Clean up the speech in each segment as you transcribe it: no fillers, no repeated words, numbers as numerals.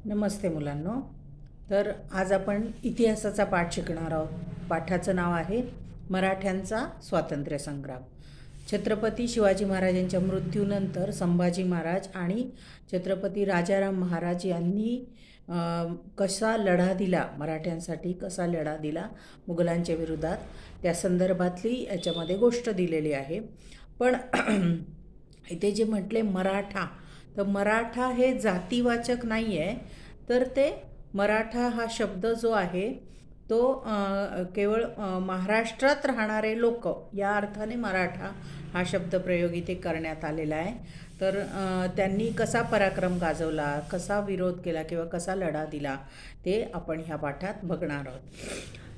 नमस्ते मुलांनो. तर आज आपण इतिहासाचा पाठ शिकणार आहोत. पाठाचं नाव आहे मराठ्यांचा स्वातंत्र्य संग्राम. छत्रपती शिवाजी महाराजांच्या मृत्यूनंतर संभाजी महाराज आणि छत्रपती राजाराम महाराज यांनी कसा लढा दिला, मराठ्यांसाठी कसा लढा दिला मुघलांच्या विरोधात, त्या संदर्भातली याच्यामध्ये गोष्ट दिलेली आहे. पण इथे जे म्हटले मराठा, तर मराठा हे जातीवाचक नाही आहे, तर ते मराठा हा शब्द जो आहे तो केवळ महाराष्ट्रात राहणारे लोक या अर्थाने मराठा हा शब्द प्रयोग इथे करण्यात आलेला आहे. तर त्यांनी कसा पराक्रम गाजवला, कसा विरोध केला किंवा कसा लढा दिला ते आपण ह्या पाठात बघणार आहोत.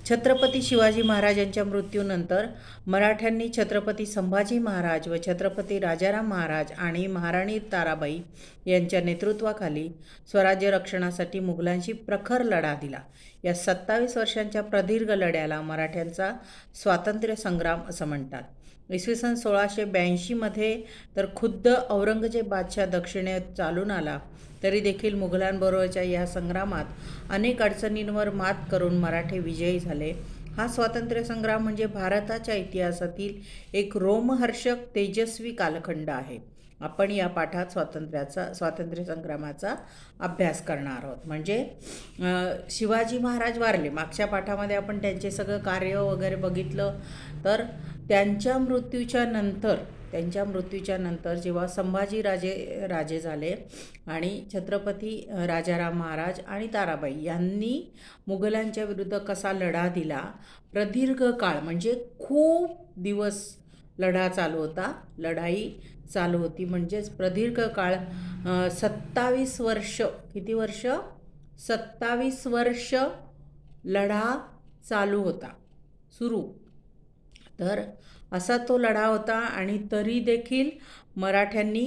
छत्रपती शिवाजी महाराजांच्या मृत्यूनंतर मराठ्यांनी छत्रपती संभाजी महाराज व छत्रपती राजाराम महाराज आणि महाराणी ताराबाई यांच्या नेतृत्वाखाली स्वराज्य रक्षणासाठी मुघलांशी प्रखर लढा दिला. या 27 वर्षांच्या प्रदीर्घ लढ्याला मराठ्यांचा स्वातंत्र्य संग्राम असं म्हणतात. इसवी सन 1682मध्ये तर खुद्द औरंगजेब बादशाह दक्षिणेत चालून आला तरी देखील मुघलांबरोबरच्या या संग्रामात अनेक अडचणींवर मात करून मराठे विजयी झाले. हा स्वातंत्र्य संग्राम म्हणजे भारताच्या इतिहासातील एक रोमहर्षक तेजस्वी कालखंड आहे. आपण या पाठात स्वातंत्र्य संग्रामाचा अभ्यास करणार आहोत. म्हणजे शिवाजी महाराज वारले, मागच्या पाठामध्ये आपण त्यांचे सगळं कार्य वगैरे बघितलं. तर त्यांच्या मृत्यूच्या नंतर जेव्हा संभाजी राजे झाले आणि छत्रपती राजाराम महाराज आणि ताराबाई यांनी मुघलांच्या विरुद्ध कसा लढा दिला, प्रदीर्घ काळ म्हणजे खूप दिवस लढाई चालू होती. म्हणजेच प्रदीर्घ काळ 27 वर्ष, किती वर्ष? 27 वर्ष लढा चालू होता, सुरू. तर असा तो लढा होता आणि तरी देखील मराठ्यांनी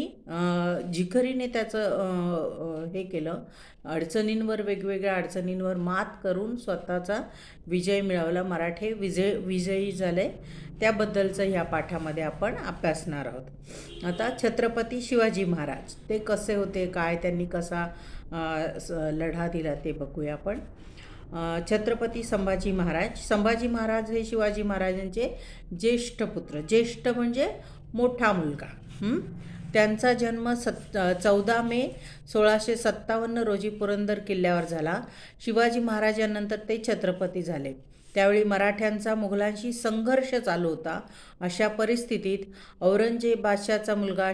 जिकरीने त्याचं हे केलं, वेगवेगळ्या अडचणींवर मात करून स्वतःचा विजय मिळवला. मराठे विजयी झाले. त्याबद्दलचं ह्या पाठामध्ये आपण अभ्यासणार आहोत. आता छत्रपती शिवाजी महाराज ते कसे होते, काय त्यांनी कसा लढा दिला ते बघूया आपण. छत्रपती संभाजी महाराज हे शिवाजी महाराजांचे ज्येष्ठ पुत्र, ज्येष्ठ म्हणजे मोठा मुलगा. त्यांचा जन्म 14 मे 1657 रोजी पुरंदर किल्ल्यावर झाला. शिवाजी महाराजांनंतर ते छत्रपती झाले. त्यावेळी मराठ्यांचा मुघलांशी संघर्ष चालू होता. अशा परिस्थितीत औरंगजेब बादशाहचा मुलगा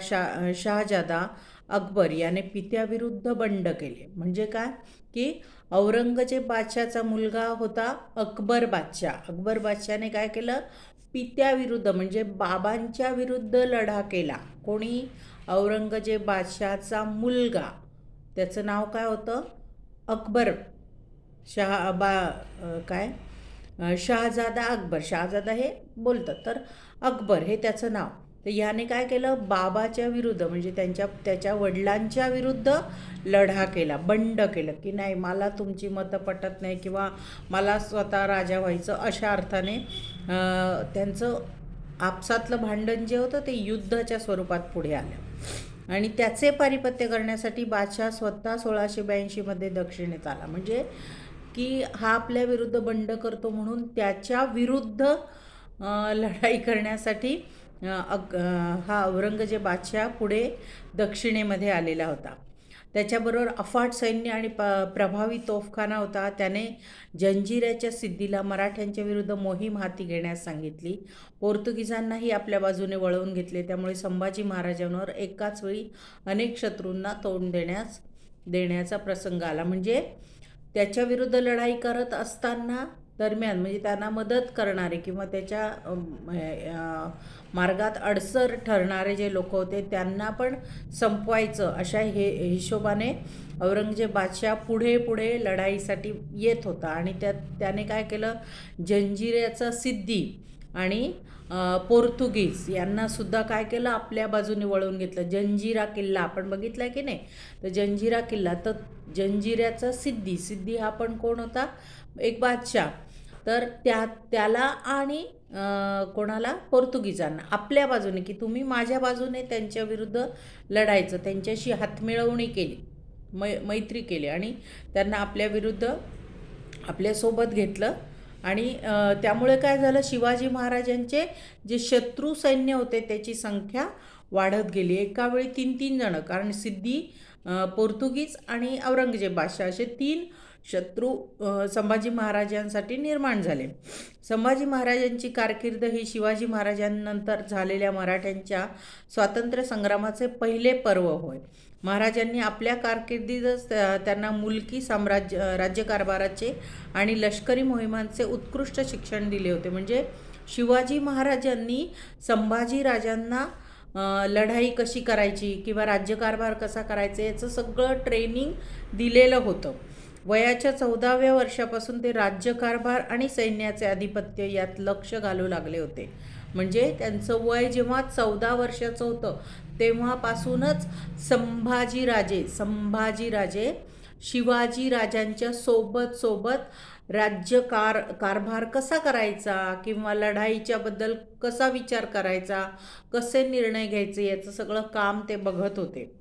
शहाजादा अकबर याने पित्याविरुद्ध बंड केले. म्हणजे काय की औरंगजेब बादशाहचा मुलगा होता अकबर बादशाहने काय केलं, पित्याविरुद्ध म्हणजे बाबांच्या विरुद्ध लढा केला. कोणी? औरंगजेब बादशाहचा मुलगा, त्याचं नाव काय होतं? अकबर. शहाजादा हे बोलतात, तर अकबर हे त्याचं नाव. तर याने काय केलं, बाबाच्या विरुद्ध म्हणजे त्याच्या वडिलांच्या विरुद्ध लढा केला, बंड केलं की नाही, मला तुमची मतं पटत नाही किंवा मला स्वतः राजा व्हायचं, अशा अर्थाने त्यांचं आपसातलं भांडण जे होतं ते युद्धाच्या स्वरूपात पुढे आलं. आणि त्याचे पारिपत्य करण्यासाठी बादशाह स्वतः 1682मध्ये दक्षिणेत आला. म्हणजे की हा आपल्या विरुद्ध बंड करतो म्हणून त्याच्या विरुद्ध लढाई करण्यासाठी हा औरंगजेब बादशाह पुढे दक्षिणेमध्ये आलेला होता. त्याच्याबरोबर अफाट सैन्य आणि प्रभावी तोफखाना होता. त्याने जंजिऱ्याच्या सिद्धीला मराठ्यांच्या विरुद्ध मोहीम हाती घेण्यास सांगितली. पोर्तुगीजांनाही आपल्या बाजूने वळवून घेतले. त्यामुळे संभाजी महाराजांवर एकाच वेळी अनेक शत्रूंना तोंड देण्याचा प्रसंग आला. म्हणजे त्याच्या विरुद्ध लढाई करत असताना दरम्यान म्हणजे त्यांना मदत करणारे किंवा त्याच्या मार्गात अडसर ठरणारे जे लोक होते त्यांना पण संपवायचं, अशा हिशोबाने औरंगजेब बादशाह पुढे लढाईसाठी येत होता. आणि त्याने काय केलं, जंजिऱ्याचा सिद्दी आणि पोर्तुगीज यांना सुद्धा काय केलं, आपल्या बाजूने वळवून घेतलं. जंजिरा किल्ला आपण बघितला की नाही, तर जंजिरा किल्ला, तर जंजिऱ्याचा सिद्दी हा पण कोण होता, एक बादशाह. तर त्याला आणि कोणाला, पोर्तुगीजांना आपल्या बाजूने की तुम्ही माझ्या बाजूने त्यांच्या विरुद्ध लढायचं, त्यांच्याशी हातमिळवणी केली. मैत्री केली आणि त्यांना आपल्याविरुद्ध आपल्यासोबत घेतलं. आणि त्यामुळे काय झालं, शिवाजी महाराजांचे जे शत्रू सैन्य होते त्याची संख्या वाढत गेली. एका वेळी 3-3 जणं, कारण सिद्धी, पोर्तुगीज आणि औरंगजेब बादशाह असे 3 शत्रू संभाजी महाराजांसाठी निर्माण झाले. संभाजी महाराजांची कारकीर्द ही शिवाजी महाराजांनंतर झालेल्या मराठ्यांच्या स्वातंत्र्य संग्रामाचे पहिले पर्व होय. महाराजांनी आपल्या कारकिर्दीतच त्यांना मुलकी राज्यकारभाराचे आणि लष्करी मोहिमांचे उत्कृष्ट शिक्षण दिले होते. म्हणजे शिवाजी महाराजांनी संभाजीराजांना लढाई कशी करायची किंवा राज्यकारभार कसा करायचा याचं सगळं ट्रेनिंग दिलेलं होतं. वयाच्या 14व्या वर्षापासून ते राज्यकारभार आणि सैन्याचे आधिपत्य यात लक्ष घालू लागले होते. म्हणजे त्यांचं वय जेव्हा 14 वर्षाचं होतं तेव्हापासूनच संभाजीराजे शिवाजीराजांच्या सोबत कारभार कसा करायचा किंवा लढाईच्याबद्दल कसा विचार करायचा, कसे निर्णय घ्यायचे याचं सगळं काम ते बघत होते.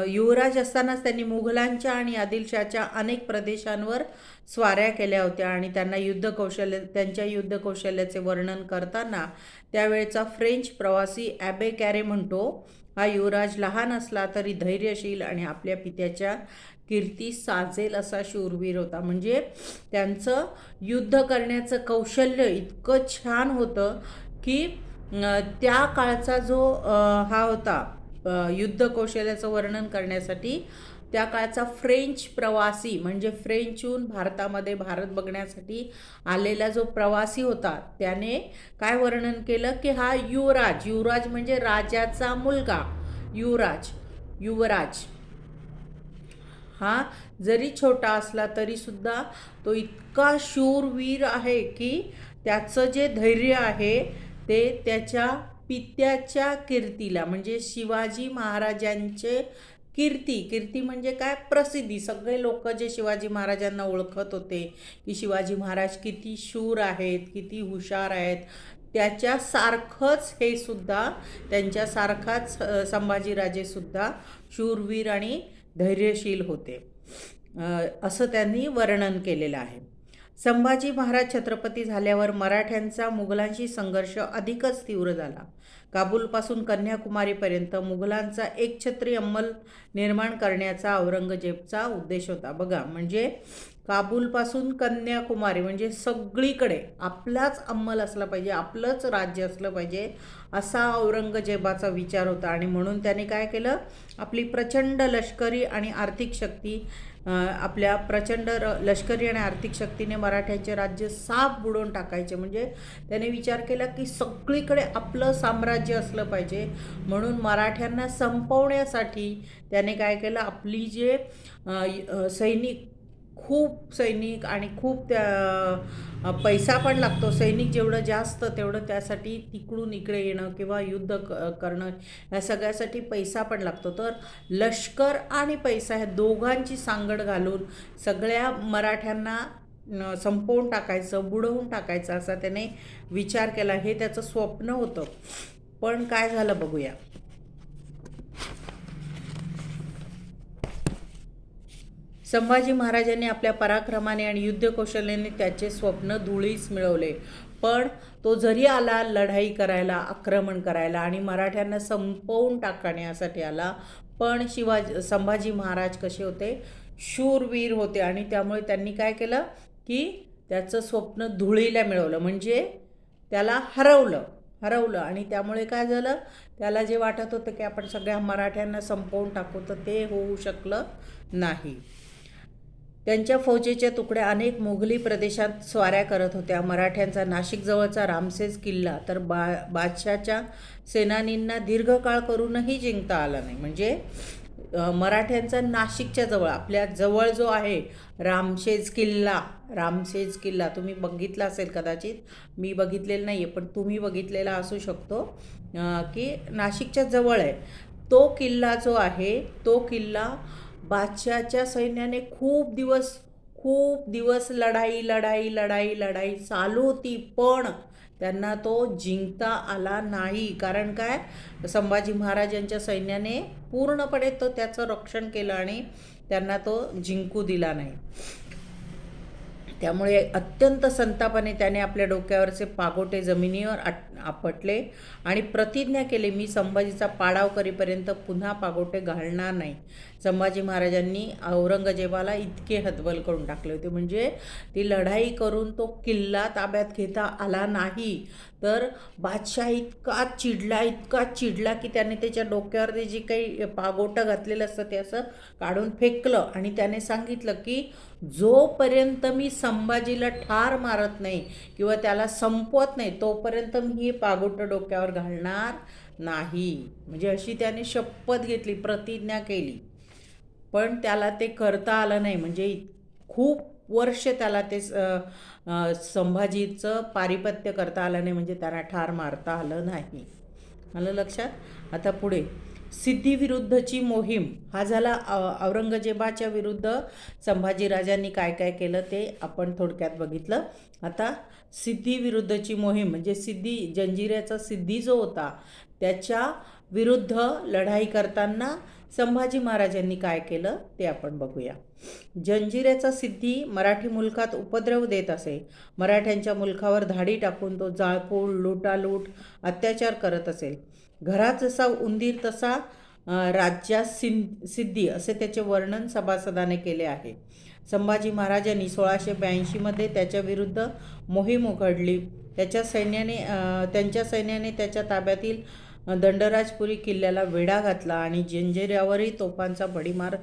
युवराज असतानाच त्यांनी मुघलांच्या आणि आदिलशाच्या अनेक प्रदेशांवर स्वाऱ्या केल्या होत्या आणि त्यांच्या युद्ध कौशल्याचे वर्णन करताना त्यावेळचा फ्रेंच प्रवासी ॲबे कॅरे म्हणतो, हा युवराज लहान असला तरी धैर्यशील आणि आपल्या पित्याच्या कीर्ती साजेल असा शूरवीर होता. म्हणजे त्यांचं युद्ध करण्याचं कौशल्य इतकं छान होतं की त्या काळचा जो हा होता युद्ध कौशल्याचं वर्णन करण्यासाठी त्या काळचा फ्रेंच प्रवासी, म्हणजे फ्रेंचहून भारत बघण्यासाठी आलेला जो प्रवासी होता त्याने काय वर्णन केलं की हा युवराज म्हणजे राजाचा मुलगा, युवराज हा जरी छोटा असला तरी सुद्धा तो इतका शूरवीर आहे की त्याचं जे धैर्य आहे ते त्याच्या पित्याच्या कीर्तीला, म्हणजे शिवाजी महाराजांचे कीर्ती म्हणजे काय, प्रसिद्धी. सगळे लोक जे शिवाजी महाराजांना ओळखत होते की शिवाजी महाराज किती शूर आहेत, किती हुशार आहेत, त्याच्यासारखंच हे सुद्धा, त्यांच्यासारखाच संभाजीराजेसुद्धा शूरवीर आणि धैर्यशील होते असं त्यांनी वर्णन केलेलं आहे. संभाजी महाराज छत्रपती झाल्यावर मराठ्यांचा मुघलांशी संघर्ष अधिकच तीव्र झाला. काबूलपासून कन्याकुमारीपर्यंत मुघलांचा एकछत्री अंमल निर्माण करण्याचा औरंगजेबचा उद्देश होता. बघा, म्हणजे काबूलपासून कन्याकुमारी म्हणजे सगळीकडे आपलाच अंमल असला पाहिजे, आपलंच राज्य असलं पाहिजे असा औरंगजेबाचा विचार होता. आणि म्हणून त्याने काय केलं, आपली प्रचंड लष्करी आणि आर्थिक शक्ती शक्तीने मराठ्यांचे राज्य साफ बुडवून टाकायचे. म्हणजे त्याने विचार केला की सगळीकडे आपलं साम्राज्य असलं पाहिजे. म्हणून मराठ्यांना संपवण्यासाठी त्याने काय केलं, आपली जे खूप सैनिक आणि खूप पैसा पण लागतो, सैनिक जेवढं जास्त तेवढं त्यासाठी तिकडून इकडे येणं किंवा युद्ध करणं या सगळ्यासाठी पैसा पण लागतो. तर लष्कर आणि पैसा ह्या दोघांची सांगड घालून सगळ्या मराठ्यांना संपवून टाकायचं, बुडवून टाकायचं असा त्याने विचार केला. हे त्याचं स्वप्न होतं. पण काय झालं बघूया. संभाजी महाराजांनी आपल्या पराक्रमाने आणि युद्ध कौशल्याने त्याचे स्वप्न धुळीस मिळवले. पण तो जरी आला लढाई करायला, आक्रमण करायला आणि मराठ्यांना संपवून टाकण्यासाठी आला, पण संभाजी महाराज कसे होते, शूरवीर होते. आणि त्यामुळे त्यांनी काय केलं की त्याचं स्वप्न धुळीला मिळवलं, म्हणजे त्याला हरवलं. आणि त्यामुळे काय झालं, त्याला जे वाटत होतं की आपण सगळ्या मराठ्यांना संपवून टाकू, तर ते होऊ शकलं नाही. त्यांच्या फौजेच्या तुकड्या अनेक मोगली प्रदेशात स्वाऱ्या करत होत्या. मराठ्यांचा नाशिकजवळचा रामसेज किल्ला तर बादशाच्या सेनानींना दीर्घकाळ करूनही जिंकता आला नाही. म्हणजे मराठ्यांचा नाशिकच्या जवळ, आपल्या जवळ जो आहे रामसेज किल्ला तुम्ही बघितला असेल कदाचित, मी बघितलेला नाही आहे पण तुम्ही बघितलेला असू शकतो की नाशिकच्या जवळ आहे. तो किल्ला जो आहे, तो किल्ला बादशाच्या सैन्याने खूप दिवस लढाई चालू होती, पण त्यांना तो जिंकता आला नाही. कारण काय, संभाजी महाराजांच्या सैन्याने पूर्णपणे त्याचं रक्षण केलं आणि त्यांना तो जिंकू दिला नाही. त्यामुळे अत्यंत संतापाने त्याने आपल्या डोक्यावरचे पागोटे जमिनीवर आपटले आणि प्रतिज्ञा केली, मी संभाजीचा पाडाव करीपर्यंत पुन्हा पागोटे घालणार नाही. संभाजी महाराजांनी औरंगजेबाला इतके हतबल करून टाकले होते, म्हणजे ती लढाई करून तो किल्ला ताब्यात घेता आला नाही. तर बादशाह इतका चिडला की त्याने त्याच्या डोक्यावर जे काही पागोटं घातलेलं असतं ते असं काढून फेकलं आणि त्याने सांगितलं की जोपर्यंत मी संभाजीला ठार मारत नाही किंवा त्याला संपवत नाही तोपर्यंत मी हे पागोटं डोक्यावर घालणार नाही. म्हणजे अशी त्याने शपथ घेतली, प्रतिज्ञा केली. पण त्याला ते करता आलं नाही. म्हणजे खूप वर्ष त्याला ते संभाजीचं पारिपत्य करता आलं नाही, म्हणजे त्यांना ठार मारता आलं नाही. आलं लक्षात? आता पुढे सिद्धीविरुद्धची मोहीम हा झाला. औरंगजेबाच्या विरुद्ध संभाजीराजांनी काय काय केलं ते आपण थोडक्यात बघितलं. आता सिद्धीविरुद्धची मोहीम म्हणजे जंजिऱ्याचा सिद्धी जो होता त्याच्या विरुद्ध लढाई करताना संभाजी महाराजांनी काय केलं ते आपण बघूया. जंजिऱ्याचा सिद्धी मराठी मुलखात उपद्रव देत असे. मराठ्यांच्या मुलखावर धाडी टाकून तो जाळपोळ, लुटालूट, अत्याचार करत असेल. घरात जसा उंदीर तसा राज्यात सिद्धी असे त्याचे वर्णन सभासदाने केले आहे. संभाजी महाराजांनी 1682 त्याच्या विरुद्ध मोहीम उघडली. त्यांच्या सैन्याने त्याच्या ताब्यातील दंडराजपुरी किल्ल्याला वेढा घातला आणि जंजिऱ्यावरही तोफांचा भडीमार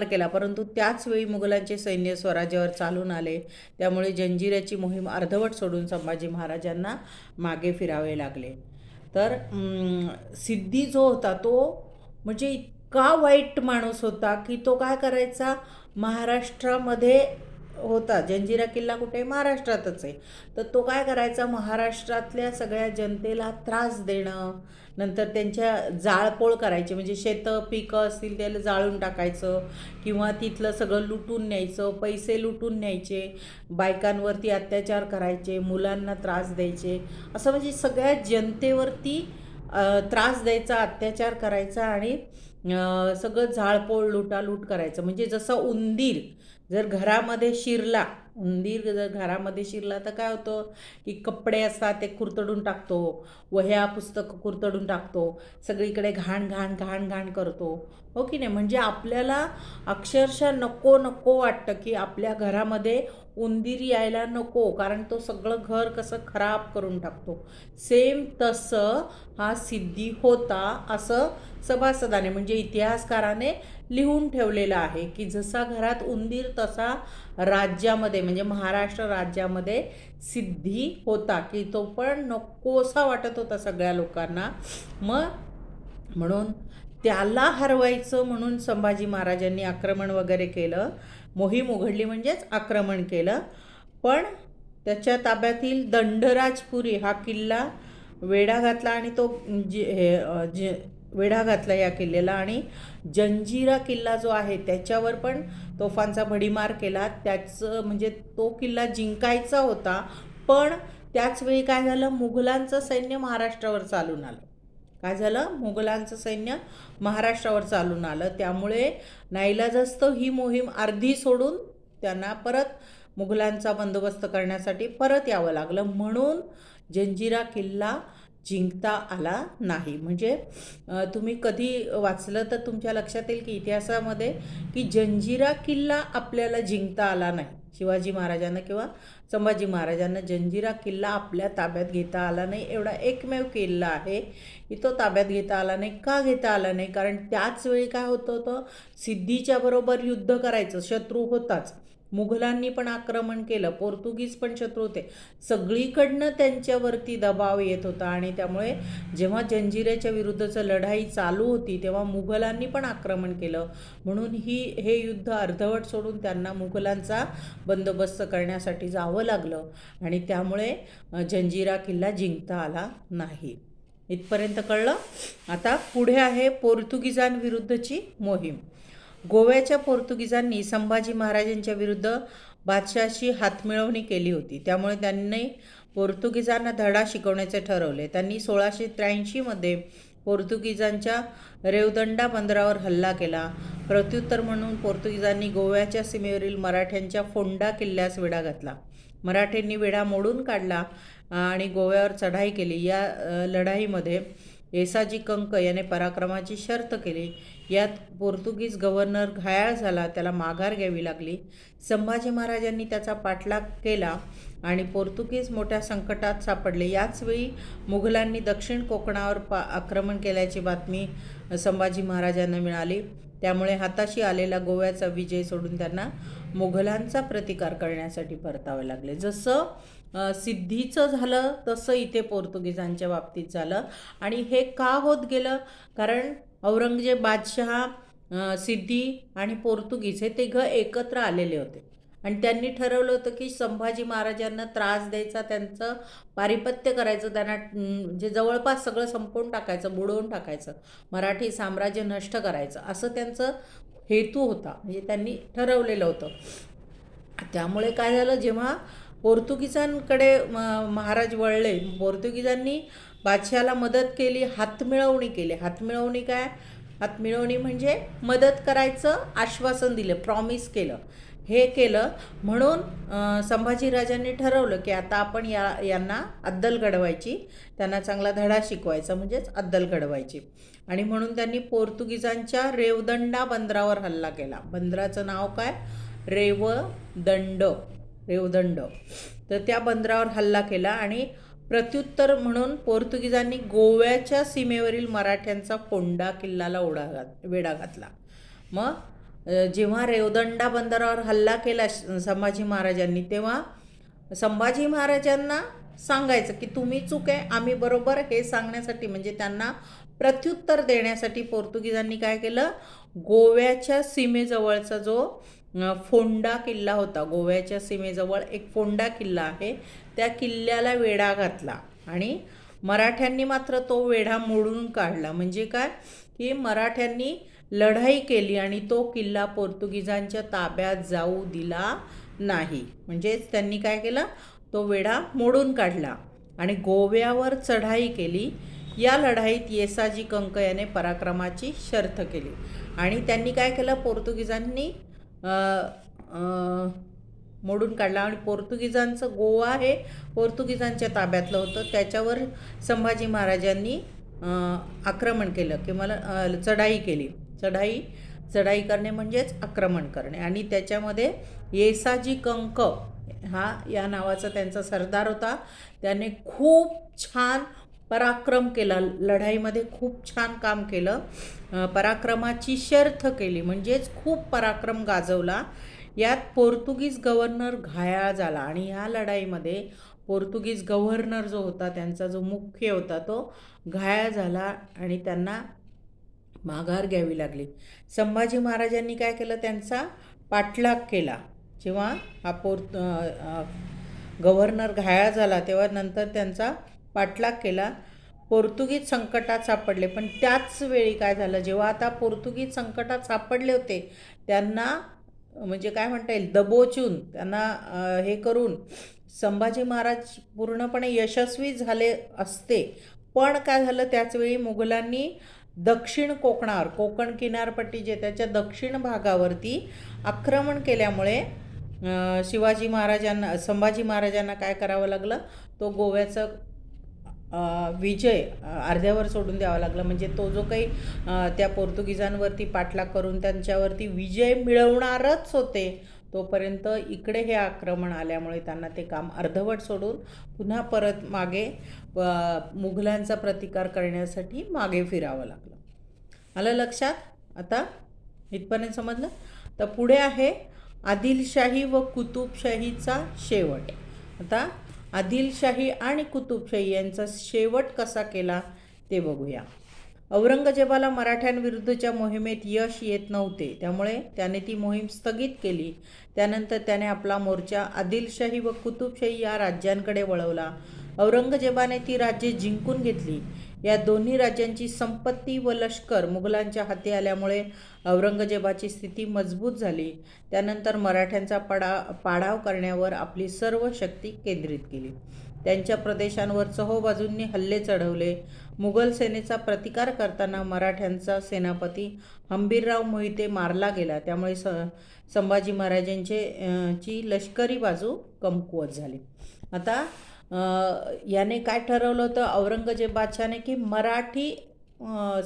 केला. परंतु त्याचवेळी मुघलांचे सैन्य स्वराज्यावर चालून आले. त्यामुळे जंजिऱ्याची मोहीम अर्धवट सोडून संभाजी महाराजांना मागे फिरावे लागले. तर सिद्धी जो होता तो म्हणजे इतका वाईट माणूस होता की तो काय करायचा, महाराष्ट्रामध्ये होता, जंजिरा किल्ला कुठे, महाराष्ट्रातच आहे. तर तो काय करायचा, महाराष्ट्रातल्या सगळ्या जनतेला त्रास देणं, नंतर त्यांच्या जाळपोळ करायची, म्हणजे शेतं पिकं असतील त्याला जाळून टाकायचं किंवा तिथलं सगळं लुटून न्यायचं, पैसे लुटून न्यायचे, बायकांवरती अत्याचार करायचे, मुलांना त्रास द्यायचे, असं म्हणजे सगळ्या जनतेवरती त्रास द्यायचा, अत्याचार करायचा आणि सगळं जाळपोळ लुटालूट करायचं. म्हणजे जसं उंदीर जर घरामध्ये शिरला तर काय होतं की कपडे असतात ते कुरतडून टाकतो, वह्या पुस्तकं कुरतडून टाकतो, सगळीकडे घाण करतो, हो की नाही. म्हणजे आपल्याला अक्षरशः नको वाटतं की आपल्या घरामध्ये उंदीर यायला नको, कारण तो सगळं घर कसं खराब करून टाकतो. सेम तसं हा सिद्धी होता असं सभासदाने म्हणजे इतिहासकाराने लिहून ठेवलेलं आहे की जसा घरात उंदीर तसा राज्यामध्ये म्हणजे महाराष्ट्र राज्यामध्ये सिद्धी होता, की तो पण नकोसा वाटत होता सगळ्या लोकांना. म्हणून त्याला हरवायचं म्हणून संभाजी महाराजांनी आक्रमण वगैरे केलं, मोहीम उघडली म्हणजेच आक्रमण केलं. पण त्याच्या ताब्यातील दंडराजपुरी हा किल्ला वेढा घातला आणि तो वेढा घातला या किल्ल्याला, आणि जंजिरा किल्ला जो आहे त्याच्यावर पण तोफांचा भडीमार केला. त्याचं म्हणजे तो किल्ला जिंकायचा होता, पण त्याचवेळी काय झालं, मुघलांचं सैन्य महाराष्ट्रावर चालून आलं. त्यामुळे नाईलाजास्तव ही मोहीम अर्धी सोडून त्यांना परत मुघलांचा बंदोबस्त करण्यासाठी परत यावं लागलं. म्हणून जंजिरा किल्ला जिंकता आला नाही. म्हणजे तुम्ही कधी वाचलं तर तुमच्या लक्षात येईल की इतिहासामध्ये की जंजिरा किल्ला आपल्याला जिंकता आला नाही. शिवाजी महाराजांना किंवा संभाजी महाराजांना जंजिरा किल्ला आपल्या ताब्यात घेता आला नाही. एवढा एकमेव किल्ला आहे की तो ताब्यात घेता आला नाही. का घेता आला नाही? कारण त्याच वेळी काय होतं, सिद्धीच्या बरोबर युद्ध करायचं, शत्रू होताच. मुघलांनी पण आक्रमण केलं, पोर्तुगीज पण शत्रू होते, सगळीकडनं त्यांच्यावरती दबाव येत होता. आणि त्यामुळे जेव्हा जंजिऱ्याच्या विरुद्धचं लढाई चालू होती तेव्हा मुघलांनी पण आक्रमण केलं. म्हणून हे युद्ध अर्धवट सोडून त्यांना मुघलांचा बंदोबस्त करण्यासाठी जावं लागलं आणि त्यामुळे जंजिरा किल्ला जिंकता आला नाही. इथपर्यंत कळलं. आता पुढे आहे पोर्तुगीजांविरुद्धची मोहीम. गोव्याच्या पोर्तुगीजांनी संभाजी महाराजांच्या विरुद्ध बादशाहाशी हातमिळवणी केली होती. त्यामुळे त्यांनी पोर्तुगीजांना धडा शिकवण्याचे ठरवले. त्यांनी 1683मध्ये पोर्तुगीजांच्या रेवदंडा बंदरावर हल्ला केला. प्रत्युत्तर म्हणून पोर्तुगीजांनी गोव्याच्या सीमेवरील मराठ्यांच्या फोंडा किल्ल्यास वेढा घातला. मराठ्यांनी वेढा मोडून काढला आणि गोव्यावर चढाई केली. या लढाईमध्ये येसाजी कंक याने पराक्रमाची शर्थ केली. यात पोर्तुगीज गव्हर्नर घायाळ झाला, त्याला माघार घ्यावी लागली. संभाजी महाराजांनी त्याचा पाठलाग केला आणि पोर्तुगीज मोठ्या संकटात सापडले. याचवेळी मुघलांनी दक्षिण कोकणावर आक्रमण केल्याची बातमी संभाजी महाराजांना मिळाली. त्यामुळे हाताशी आलेला गोव्याचा विजय सोडून त्यांना मुघलांचा प्रतिकार करण्यासाठी परतावे लागले. जसं सिद्धीचं झालं तसं इथे पोर्तुगीजांच्या बाबतीत झालं. आणि हे का होत गेलं? कारण औरंगजेब, बादशहा, सिद्धी आणि पोर्तुगीज हे तिघं एकत्र आलेले होते आणि त्यांनी ठरवलं होतं की संभाजी महाराजांना त्रास द्यायचा, त्यांचं पारिपत्य करायचं, त्यांना म्हणजे जवळपास सगळं संपवून टाकायचं, बुडवून टाकायचं, मराठी साम्राज्य नष्ट करायचं, असं त्यांचं हेतू होता. म्हणजे त्यांनी ठरवलेलं होतं. त्यामुळे काय झालं, जेव्हा पोर्तुगीजांकडे महाराज वळले, पोर्तुगीजांनी बादशहाला मदत केली, हातमिळवणी केली. हातमिळवणी काय? हातमिळवणी म्हणजे मदत करायचं आश्वासन दिलं, प्रॉमिस केलं. हे केलं म्हणून संभाजीराजांनी ठरवलं की आता आपण यांना अद्दल घडवायची, त्यांना चांगला धडा शिकवायचा, म्हणजेच अद्दल घडवायची. आणि म्हणून त्यांनी पोर्तुगीजांच्या रेवदंडा बंदरावर हल्ला केला. बंदराचं नाव काय? रेवदंड. तर त्या बंदरावर हल्ला केला आणि प्रत्युत्तर म्हणून पोर्तुगीजांनी गोव्याच्या सीमेवरील मराठ्यांचा फोंडा किल्ल्याला वेढा घातला. मग जेव्हा रेवदंडा बंदरावर हल्ला केला संभाजी महाराजांनी, तेव्हा संभाजी महाराजांना सांगायचं की तुम्ही चूक आहे, आम्ही बरोबर, हे सांगण्यासाठी, म्हणजे त्यांना प्रत्युत्तर देण्यासाठी पोर्तुगीजांनी काय केलं, गोव्याच्या सीमेजवळचा जो फोंडा किल्ला होता, गोव्याच्या सीमेजवळ एक फोंडा किल्ला आहे, त्या किल्ल्याला वेढा घातला. आणि मराठ्यांनी मात्र तो वेढा मोडून काढला. म्हणजे काय की मराठ्यांनी लढाई केली आणि तो किल्ला पोर्तुगीजांच्या ताब्यात जाऊ दिला नाही. म्हणजेच त्यांनी काय केलं, तो वेढा मोडून काढला आणि गोव्यावर चढाई केली. या लढाईत येसाजी कंक याने पराक्रमाची शर्थ केली आणि त्यांनी काय केलं, पोर्तुगीजांनी मोडून काढला. आणि पोर्तुगीजांचं गोवा हे पोर्तुगीजांच्या ताब्यातलं होतं. त्याच्यावर संभाजी महाराजांनी आक्रमण केलं की मला चढाई केली. चढाई करणे म्हणजेच आक्रमण करणे. आणि त्याच्यामध्ये येसाजी कंक या नावाचा त्यांचा सरदार होता. त्याने खूप छान पराक्रम केला, लढाईमध्ये खूप छान काम केलं, पराक्रमाची शर्थ केली, म्हणजेच खूप पराक्रम गाजवला. यात पोर्तुगीज गव्हर्नर घायाळ झाला आणि ह्या लढाईमध्ये पोर्तुगीज गव्हर्नर जो होता, त्यांचा जो मुख्य होता, तो घायाळ झाला आणि त्यांना माघार घ्यावी लागली. संभाजी महाराजांनी काय केलं, त्यांचा पाठलाग केला. जेव्हा हा गव्हर्नर घायाळ झाला तेव्हा नंतर त्यांचा पाठलाग केला. पोर्तुगीज संकटात सापडले. पण त्याच वेळी काय झालं, जेव्हा आता पोर्तुगीज संकटात सापडले होते, त्यांना म्हणजे काय म्हणता येईल, दबोचून त्यांना हे करून संभाजी महाराज पूर्णपणे यशस्वी झाले असते. पण काय झालं, त्याचवेळी मुघलांनी दक्षिण कोकणावर, कोकण किनारपट्टी जे त्याच्या दक्षिण भागावरती आक्रमण केल्यामुळे संभाजी महाराजांना काय करावं लागलं, तो गोव्याचा विजय अर्ध्यावर सोडून द्यावा लागला. म्हणजे तो जो काही त्या पोर्तुगीजांवरती पाठलाग करून त्यांच्यावरती विजय मिळवणारच होते, तोपर्यंत इकडे हे आक्रमण आल्यामुळे त्यांना ते काम अर्धवट सोडून पुन्हा परत मागे मुघलांचा प्रतिकार करण्यासाठी मागे फिरावं लागलं. आलं लक्षात? आता इथपर्यंत समजलं? तर पुढे आहे आदिलशाही व कुतुबशाहीचा शेवट. आता आदिलशाही आणि कुतुबशाही यांचा शेवट कसा केला ते बघूया. औरंगजेबाला मराठ्यांविरुद्धच्या मोहिमेत यश येत नव्हते, त्यामुळे त्याने ती मोहीम स्थगित केली. त्यानंतर त्याने आपला मोर्चा आदिलशाही व कुतुबशाही या राज्यांकडे वळवला. औरंगजेबाने ती राज्ये जिंकून घेतली. या दोन्ही राज्यांची संपत्ती व लष्कर मुघलांच्या हाती आल्यामुळे औरंगजेबाची स्थिती मजबूत झाली. त्यानंतर मराठ्यांचा पाडाव करण्यावर आपली सर्व शक्ती केंद्रित केली. त्यांच्या प्रदेशांवर चोहोबाजूंनी हल्ले चढवले. मुघल सेनेचा प्रतिकार करताना मराठ्यांचा सेनापती हंबीरराव मोहिते मारला गेला. त्यामुळे संभाजी महाराजांची लष्करी बाजू कमकुवत झाली. आता याने काय ठरवलं होतं औरंगजेब बादशाहने की मराठी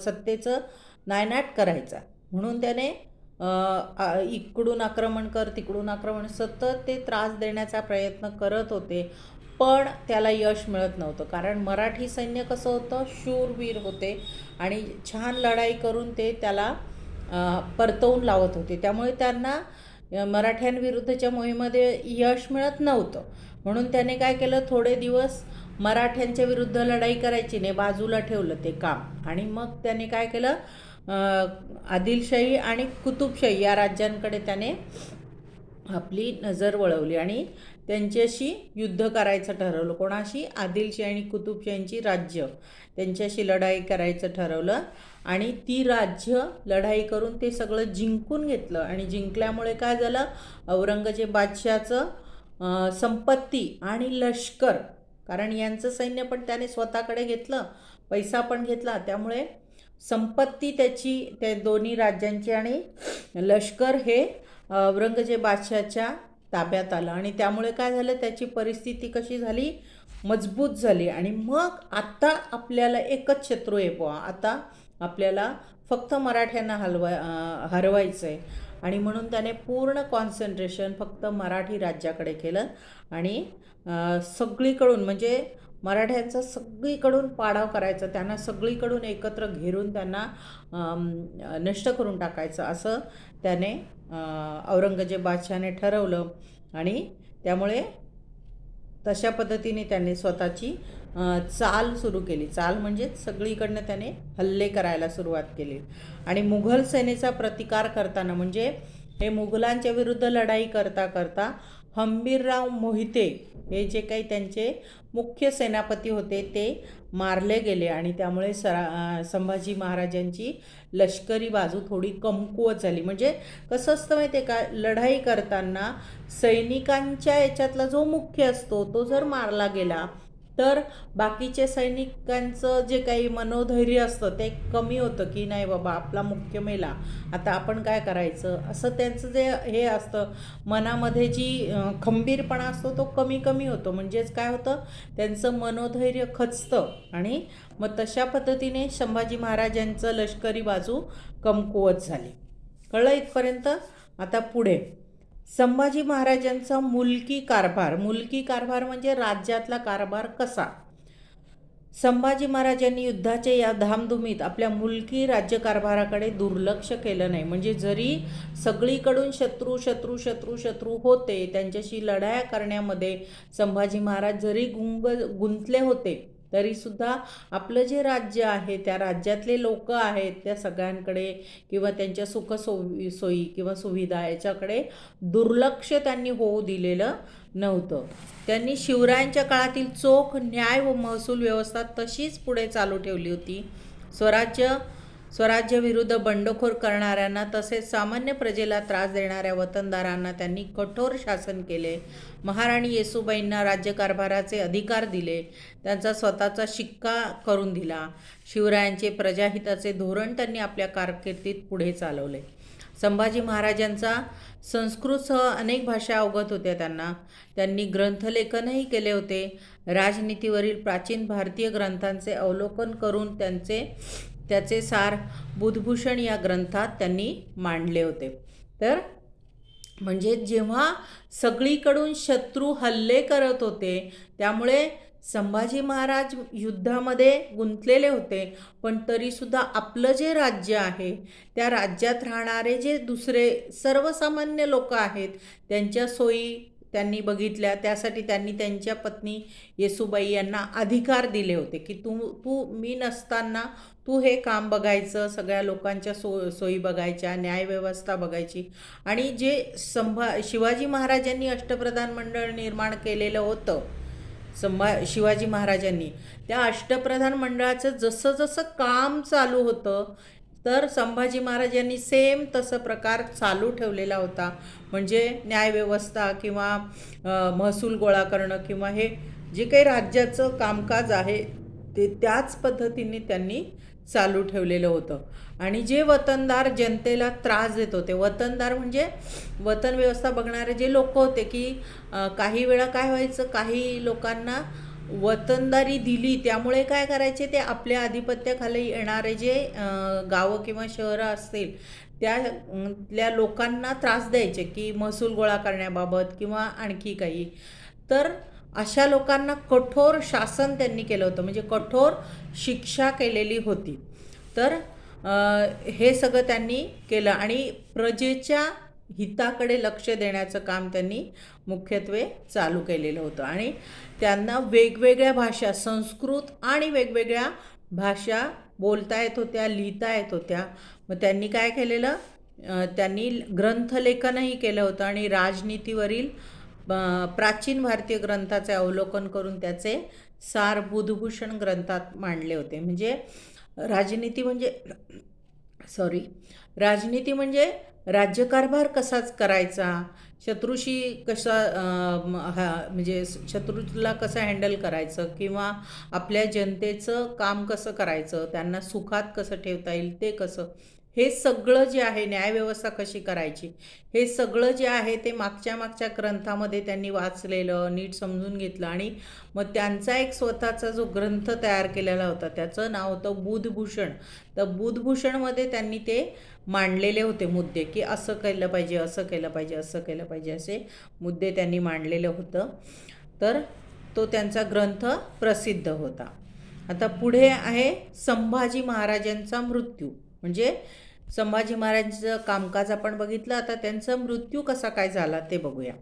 सत्तेचं नायनाट करायचा, म्हणून त्याने इकडून आक्रमण कर तिकडून आक्रमण सतत ते त्रास देण्याचा प्रयत्न करत होते, पण त्याला यश मिळत नव्हतं. कारण मराठी सैन्य कसं होतं, शूरवीर होते आणि छान लढाई करून ते त्याला परतवून लावत होते. त्यामुळे त्यांना मराठ्यांविरुद्धच्या मोहिमेमध्ये यश मिळत नव्हतं. म्हणून त्याने काय केलं, थोडे दिवस मराठ्यांच्या विरुद्ध लढाई करायची नाही, बाजूला ठेवलं ते काम. आणि मग त्याने काय केलं, आदिलशाही आणि कुतुबशाही या राज्यांकडे त्याने आपली नजर वळवली आणि त्यांच्याशी युद्ध करायचं ठरवलं. कोणाशी? आदिलशाही आणि कुतुबशाहींची राज्य, त्यांच्याशी लढाई करायचं ठरवलं. आणि ती राज्य लढाई करून ते सगळं जिंकून घेतलं. आणि जिंकल्यामुळे काय झालं, औरंगजेब बादशाहचं संपत्ती आणि लष्कर, कारण यांचं सैन्य पण त्याने स्वतःकडे घेतलं, पैसा पण घेतला, त्यामुळे संपत्ती त्याची, त्या दोन्ही राज्यांची आणि लष्कर हे औरंगजेब बादशाहच्या ताब्यात आलं. आणि त्यामुळे काय झालं, त्याची परिस्थिती कशी झाली, मजबूत झाली. आणि मग आता आपल्याला एकच शत्रू आहे बुवा, आता आपल्याला फक्त मराठ्यांना हरवायचं आहे. आणि म्हणून त्याने पूर्ण कॉन्सन्ट्रेशन फक्त मराठी राज्याकडे केलं आणि सगळीकडून म्हणजे मराठ्यांचा सगळीकडून पाडाव करायचा, त्यांना सगळीकडून एकत्र घेरून त्यांना नष्ट करून टाकायचं, असं त्याने औरंगजेब बादशाहने ठरवलं. आणि त्यामुळे तशा पद्धतीने त्याने स्वतःची चाल सुरू केली. चाल म्हणजे सगळीकडनं त्याने हल्ले करायला सुरुवात केली. आणि मुघल सेनेचा प्रतिकार करताना, म्हणजे हे मुघलांच्या विरुद्ध लढाई करता करता हंबीरराव मोहिते हे जे काही त्यांचे मुख्य सेनापती होते ते मारले गेले. आणि त्यामुळे संभाजी महाराजांची लष्करी बाजू थोडी कमकुवत झाली. म्हणजे कसं असतं माहिती आहे का, लढाई करताना सैनिकांच्या याच्यातला जो मुख्य असतो तो जर मारला गेला तर बाकीचे सैनिकांचं जे काही मनोधैर्य असतं ते कमी होतं, की नाही बाबा आपला मुख्य मेला, आता आपण काय करायचं, असं त्यांचं जे हे असतं मनामध्ये जी खंबीरपणा असतो तो कमी कमी होतो. म्हणजेच काय होतं, त्यांचं मनोधैर्य खचतं. आणि मग तशा पद्धतीने संभाजी महाराजांचं लष्करी बाजू कमकुवत झाली. कळलं इथपर्यंत? आता पुढे संभाजी महाराजांचा मुलकी कारभार. मुलकी कारभार म्हणजे राज्यातला कारभार कसा. संभाजी महाराजांनी युद्धाच्या या धामधुमीत आपल्या मुलकी राज्यकारभाराकडे दुर्लक्ष केलं नाही. म्हणजे जरी सगळीकडून शत्रू शत्रू शत्रू शत्रू होते, त्यांच्याशी लढाया करण्यामध्ये संभाजी महाराज जरी गुंतले होते, तरीसुद्धा आपलं जे राज्य आहे त्या राज्यातले लोक आहेत त्या सगळ्यांकडे किंवा त्यांच्या सोयी किंवा सुविधा याच्याकडे दुर्लक्ष त्यांनी होऊ दिलेलं नव्हतं. त्यांनी शिवरायांच्या काळातील चोख न्याय व महसूल व्यवस्था तशीच पुढे चालू ठेवली होती. स्वराज्य विरुद्ध बंडखोर करणाऱ्यांना तसेच सामान्य प्रजेला त्रास देणाऱ्या वतनदारांना त्यांनी कठोर शासन केले. महाराणी येसूबाईंना राज्यकारभाराचे अधिकार दिले, त्यांचा स्वतःचा शिक्का करून दिला. शिवरायांचे प्रजाहिताचे धोरण त्यांनी आपल्या कारकिर्दीत पुढे चालवले. संभाजी महाराजांचा संस्कृतसह अनेक भाषा अवगत होत्या. त्यांनी ग्रंथलेखनही केले होते. राजनीतीवरील प्राचीन भारतीय ग्रंथांचे अवलोकन करून त्याचे सार बुधभूषण या ग्रंथात त्यांनी मांडले होते. तर म्हणजे जेव्हा सगळीकडून शत्रू हल्ले करत होते त्यामुळे संभाजी महाराज युद्धामध्ये गुंतलेले होते, पण तरीसुद्धा आपलं जे राज्य आहे त्या राज्यात राहणारे जे दुसरे सर्वसामान्य लोक आहेत त्यांच्या सोयी त्यांनी बघितल्या. त्यासाठी त्यांनी त्यांच्या पत्नी येसूबाई यांना अधिकार दिले होते की तू मी नसताना तू हे काम बघायचं, सगळ्या लोकांच्या सोयी बघायच्या, न्यायव्यवस्था बघायची. आणि जे शिवाजी महाराजांनी अष्टप्रधान मंडळ निर्माण केलेलं होतं शिवाजी महाराजांनी त्या अष्टप्रधान मंडळाचं जसं जसं काम चालू होतं, तर संभाजी महाराजांनी सेम तसं प्रकार चालू ठेवलेला होता. म्हणजे न्यायव्यवस्था किंवा महसूल गोळा करणं किंवा हे जे काही राज्याचं कामकाज आहे ते त्याच पद्धतीने त्यांनी चालू ठेवलेलं होतं. आणि जे वतनदार जनतेला त्रास देत होते, वतनदार म्हणजे वतन व्यवस्था बघणारे जे लोक होते, की काही वेळा काय व्हायचं, काही लोकांना वतनदारी दिली त्यामुळे काय करायचे, ते आपल्या आधिपत्याखाली येणारे जे गावं किंवा शहरं असतील त्यातल्या लोकांना त्रास द्यायचे, की महसूल गोळा करण्याबाबत किंवा आणखी काही. तर अशा लोकांना कठोर शासन त्यांनी केलं होतं, म्हणजे कठोर शिक्षा केलेली होती. तर हे सगळं त्यांनी केलं आणि प्रजेच्या हिताकडे लक्ष देण्याचं काम त्यांनी मुख्यत्वे चालू केलेलं होतं. आणि त्यांना वेगवेगळ्या भाषा, संस्कृत आणि वेगवेगळ्या भाषा बोलता येत होत्या, लिहिता येत होत्या. मग त्यांनी काय केलेलं, त्यांनी ग्रंथलेखनही केलं होतं आणि राजनीतीवरील प्राचीन भारतीय ग्रंथाचे अवलोकन करून त्याचे सार बुधभूषण ग्रंथात मांडले होते. म्हणजे राजनीती म्हणजे राज्यकारभार कसाच करायचा, शत्रूशी कसा म्हणजे शत्रूला कसं हँडल करायचं किंवा आपल्या जनतेचं काम कसं करायचं, त्यांना सुखात कसं ठेवता येईल ते कसं, हे सगळं जे आहे, न्यायव्यवस्था कशी करायची, हे सगळं जे आहे ते मागच्या ग्रंथामध्ये त्यांनी वाचलेलं, नीट समजून घेतलं. आणि मग त्यांचा एक स्वतःचा जो ग्रंथ तयार केलेला होता त्याचं नाव होतं बुधभूषण. तर बुधभूषणमध्ये त्यांनी ते मांडलेले होते मुद्दे, की असं केलं पाहिजे, असं केलं पाहिजे, असं केलं पाहिजे, असे मुद्दे त्यांनी मांडलेलं होतं. तर तो त्यांचा ग्रंथ प्रसिद्ध होता. आता पुढे आहे संभाजी महाराजांचा मृत्यू. म्हणजे संभाजी महाराजांचं कामकाज आपण बघितलं, आता त्यांचा मृत्यू कसा काय झाला ते बघूया.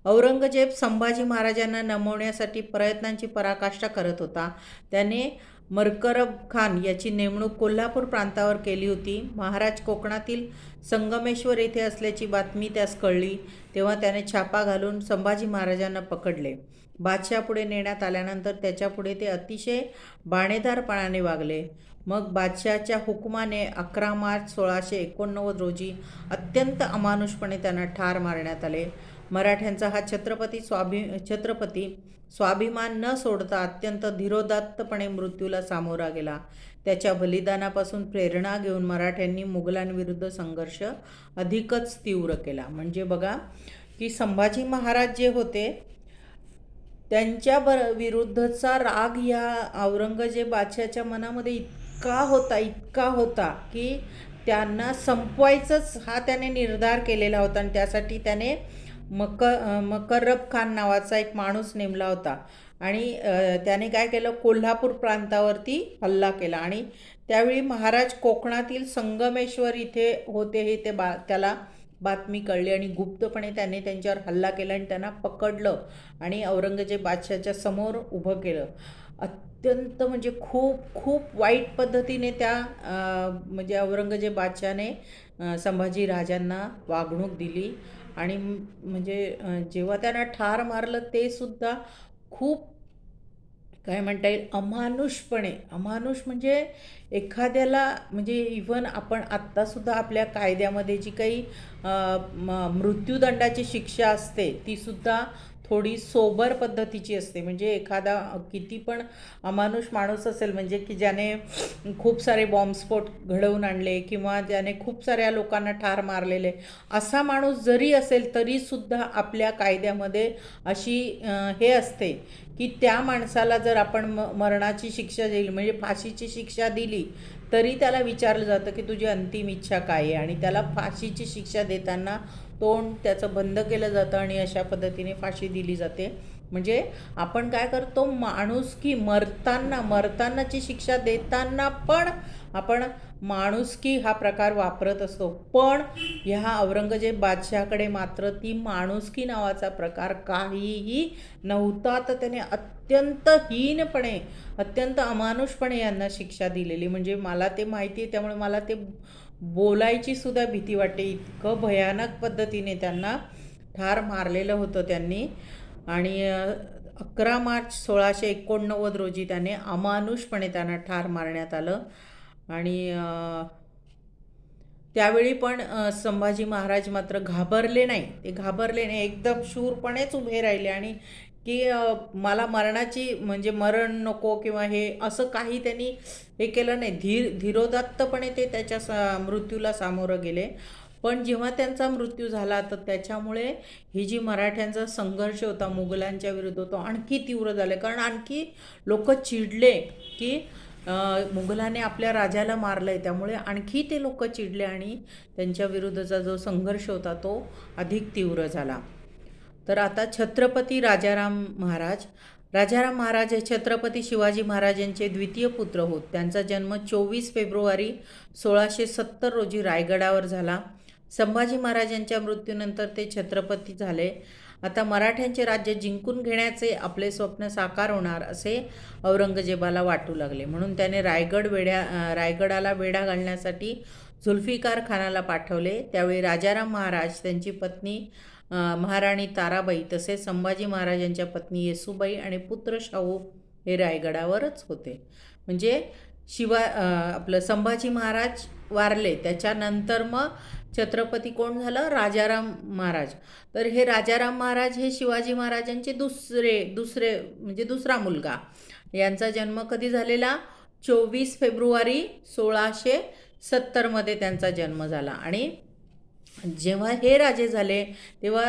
औरंगजेब संभाजी महाराजांना नमवण्यासाठी प्रयत्नांची पराकाष्ठा करत होता. त्याने मरकरब खान याची नेमणूक कोल्हापूर प्रांतावर केली होती. महाराज कोकणातील संगमेश्वर येथे असल्याची बातमी त्यास कळली, तेव्हा त्याने छापा घालून संभाजी महाराजांना पकडले. बादशाहपुढे नेण्यात आल्यानंतर त्याच्यापुढे ते अतिशय बाणेदारपणाने वागले. मग बादशहाच्या हुकुमाने 11 मार्च 1689 रोजी अत्यंत अमानुषपणे त्यांना ठार मारण्यात आले. मराठ्यांचा हा छत्रपती स्वाभिमान न सोडता अत्यंत धीरोदात्तपणे मृत्यूला सामोरा गेला. त्याच्या बलिदानापासून प्रेरणा घेऊन मराठ्यांनी मुघलांविरुद्ध संघर्ष अधिकच तीव्र केला. म्हणजे बघा की संभाजी महाराज जे होते त्यांच्या विरुद्धचा राग या औरंगजेब बादशाच्या मनामध्ये इतका होता की त्यांना संपवायचंच हा त्याने निर्धार केलेला होता. आणि त्यासाठी त्याने मकरब खान नावाचा एक माणूस नेमला होता. आणि त्याने काय केलं, कोल्हापूर प्रांतावरती हल्ला केला. आणि त्यावेळी महाराज कोकणातील संगमेश्वर इथे होते हे त्याला बातमी कळली आणि गुप्तपणे त्याने त्यांच्यावर हल्ला केला आणि त्यांना पकडलं आणि औरंगजेब बादशाच्या समोर उभं केलं. अत्यंत म्हणजे खूप वाईट पद्धतीने त्या म्हणजे औरंगजेब बादशाने संभाजी राजांना वागणूक दिली. आणि म्हणजे जेव्हा त्यांना ठार मारलं ते सुद्धा खूप काय म्हणता येईल अमानुष म्हणजे एखाद्याला म्हणजे इव्हन आपण आत्तासुद्धा आपल्या कायद्यामध्ये जी काही मृत्यूदंडाची शिक्षा असते तीसुद्धा थोडी सोबर पद्धतीची असते. म्हणजे एखादा किती पण अमानुष माणूस असेल, म्हणजे की ज्याने खूप सारे बॉम्बस्फोट घडवून आणले किंवा ज्याने खूप साऱ्या लोकांना ठार मारलेले, असा माणूस जरी असेल तरीसुद्धा आपल्या कायद्यामध्ये अशी हे असते की त्या माणसाला जर आपण मरणाची शिक्षा दिली म्हणजे फाशीची शिक्षा दिली तरी त्याला विचारलं जातं की तुझी अंतिम इच्छा काय आहे. आणि त्याला फाशीची शिक्षा देताना तोंड त्याचं बंद केलं जातं आणि अशा पद्धतीने फाशी दिली जाते. म्हणजे आपण काय करतो, माणुसकी मरतानाची शिक्षा देताना पण आपण माणुसकी हा प्रकार वापरत असतो. पण ह्या औरंगजेब बादशाहाकडे मात्र ती माणुसकी नावाचा प्रकार काहीही नव्हता. तर त्याने अत्यंत हीनपणे, अत्यंत अमानुषपणे यांना शिक्षा दिलेली. म्हणजे मला ते माहिती आहे, त्यामुळे मला ते बोलायची सुद्धा भीती वाटते. इतकं भयानक पद्धतीने त्यांना ठार मारलेलं होतं त्यांनी. आणि 11 मार्च 1689 रोजी त्याने अमानुषपणे त्यांना ठार मारण्यात आलं. आणि त्यावेळी पण संभाजी महाराज मात्र घाबरले नाही. ते घाबरले नाही, एकदम शूरपणेच उभे राहिले. आणि की मला मरणाची म्हणजे मरण नको किंवा हे असं काही त्यांनी हे केलं नाही. धीरोदात्तपणे ते त्याच्या मृत्यूला सामोरं गेले. पण जेव्हा त्यांचा मृत्यू झाला तर त्याच्यामुळे ही जी मराठ्यांचा संघर्ष होता मुघलांच्या विरुद्ध तो आणखी तीव्र झाला. कारण आणखी लोक चिडले की मुघलाने आपल्या राजाला मारलं आहे, त्यामुळे आणखी ते लोक चिडले आणि त्यांच्या विरुद्धचा जो संघर्ष होता तो अधिक तीव्र झाला. तर आता छत्रपती राजाराम महाराज. राजाराम महाराज हे छत्रपती शिवाजी महाराजांचे द्वितीय पुत्र होत. त्यांचा जन्म 24 फेब्रुवारी 1670 रोजी रायगडावर झाला. संभाजी महाराजांच्या मृत्यूनंतर ते छत्रपती झाले. आता मराठ्यांचे राज्य जिंकून घेण्याचे आपले स्वप्न साकार होणार असे औरंगजेबाला वाटू लागले. म्हणून त्याने रायगडाला वेढा घालण्यासाठी जुल्फिकार खानाला पाठवले. त्यावेळी राजाराम महाराज, त्यांची पत्नी महाराणी ताराबाई तसेच संभाजी महाराजांच्या पत्नी येसूबाई आणि पुत्र शाहू हे रायगडावरच होते. म्हणजे आपलं संभाजी महाराज वारले, त्याच्यानंतर मग छत्रपती कोण झालं? राजाराम महाराज. तर हे राजाराम महाराज हे शिवाजी महाराजांचे दुसरे म्हणजे दुसरा मुलगा. यांचा जन्म कधी झालेला? 24 फेब्रुवारी 1670 त्यांचा जन्म झाला. आणि जेव्हा हे राजे झाले तेव्हा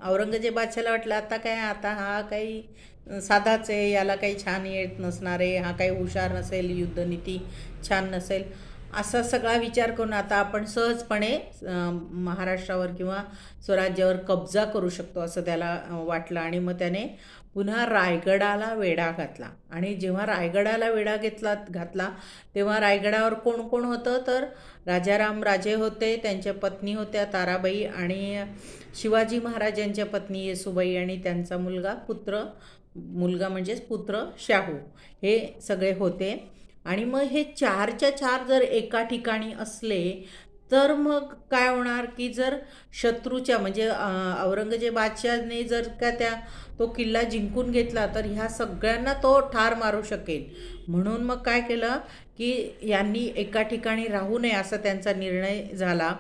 औरंगजेब बादशाला वाटलं आता हा काही साधाच आहे, याला काही छान येत नसणार आहे, हा काही हुशार नसेल, युद्धनीती छान नसेल, असा सगळा विचार करून आता आपण सहजपणे महाराष्ट्रावर किंवा स्वराज्यावर कब्जा करू शकतो असं त्याला वाटलं. आणि मग त्याने पुन्हा रायगडाला वेढा घातला. आणि जेव्हा रायगडाला वेढा घातला तेव्हा रायगडावर कोण कोण होतं? तर राजाराम राजे होते, त्यांच्या पत्नी होत्या ताराबाई आणि शिवाजी महाराजांच्या पत्नी येसूबाई आणि त्यांचा मुलगा म्हणजेच पुत्र शाहू, हे सगळे होते. आणि मग हे 4च्या 4 जर एका ठिकाणी असले तर मग काय होणार की जर शत्रूच्या म्हणजे औरंगजेब बादशाहने जर का तो किल्ला जिंकून घेतला तर ह्या सगळ्यांना तो ठार मारू शकेल. म्हणून मग काय केलं की यांनी एका ठिकाणी राहू नये असा त्यांचा निर्णय झाला.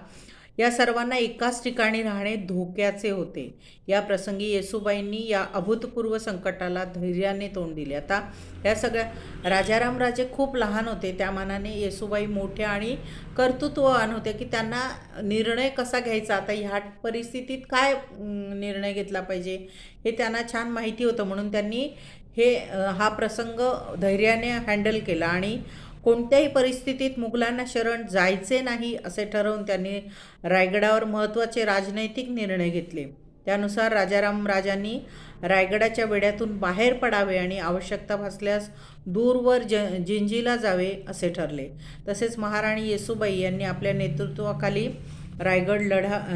या सर्वांना एकाच ठिकाणी राहणे धोक्याचे होते. या प्रसंगी येसूबाईंनी या अभूतपूर्व संकटाला धैर्याने तोंड दिले. आता या सगळ्या राजाराम राजे खूप लहान होते, त्या मानाने येसूबाई मोठ्या आणि कर्तृत्ववान होते की त्यांना निर्णय कसा घ्यायचा, आता ह्या परिस्थितीत काय निर्णय घेतला पाहिजे हे त्यांना छान माहिती होतं. म्हणून त्यांनी हा प्रसंग धैर्याने हँडल केला आणि कोणत्याही परिस्थितीत मुघलांना शरण जायचे नाही असे ठरवून त्यांनी रायगडावर महत्त्वाचे राजनैतिक निर्णय घेतले. त्यानुसार राजाराम राजांनी रायगडाच्या वेढ्यातून बाहेर पडावे आणि आवश्यकता भासल्यास दूरवर जिंजीला जावे असे ठरले. तसेच महाराणी येसूबाई यांनी आपल्या नेतृत्वाखाली रायगड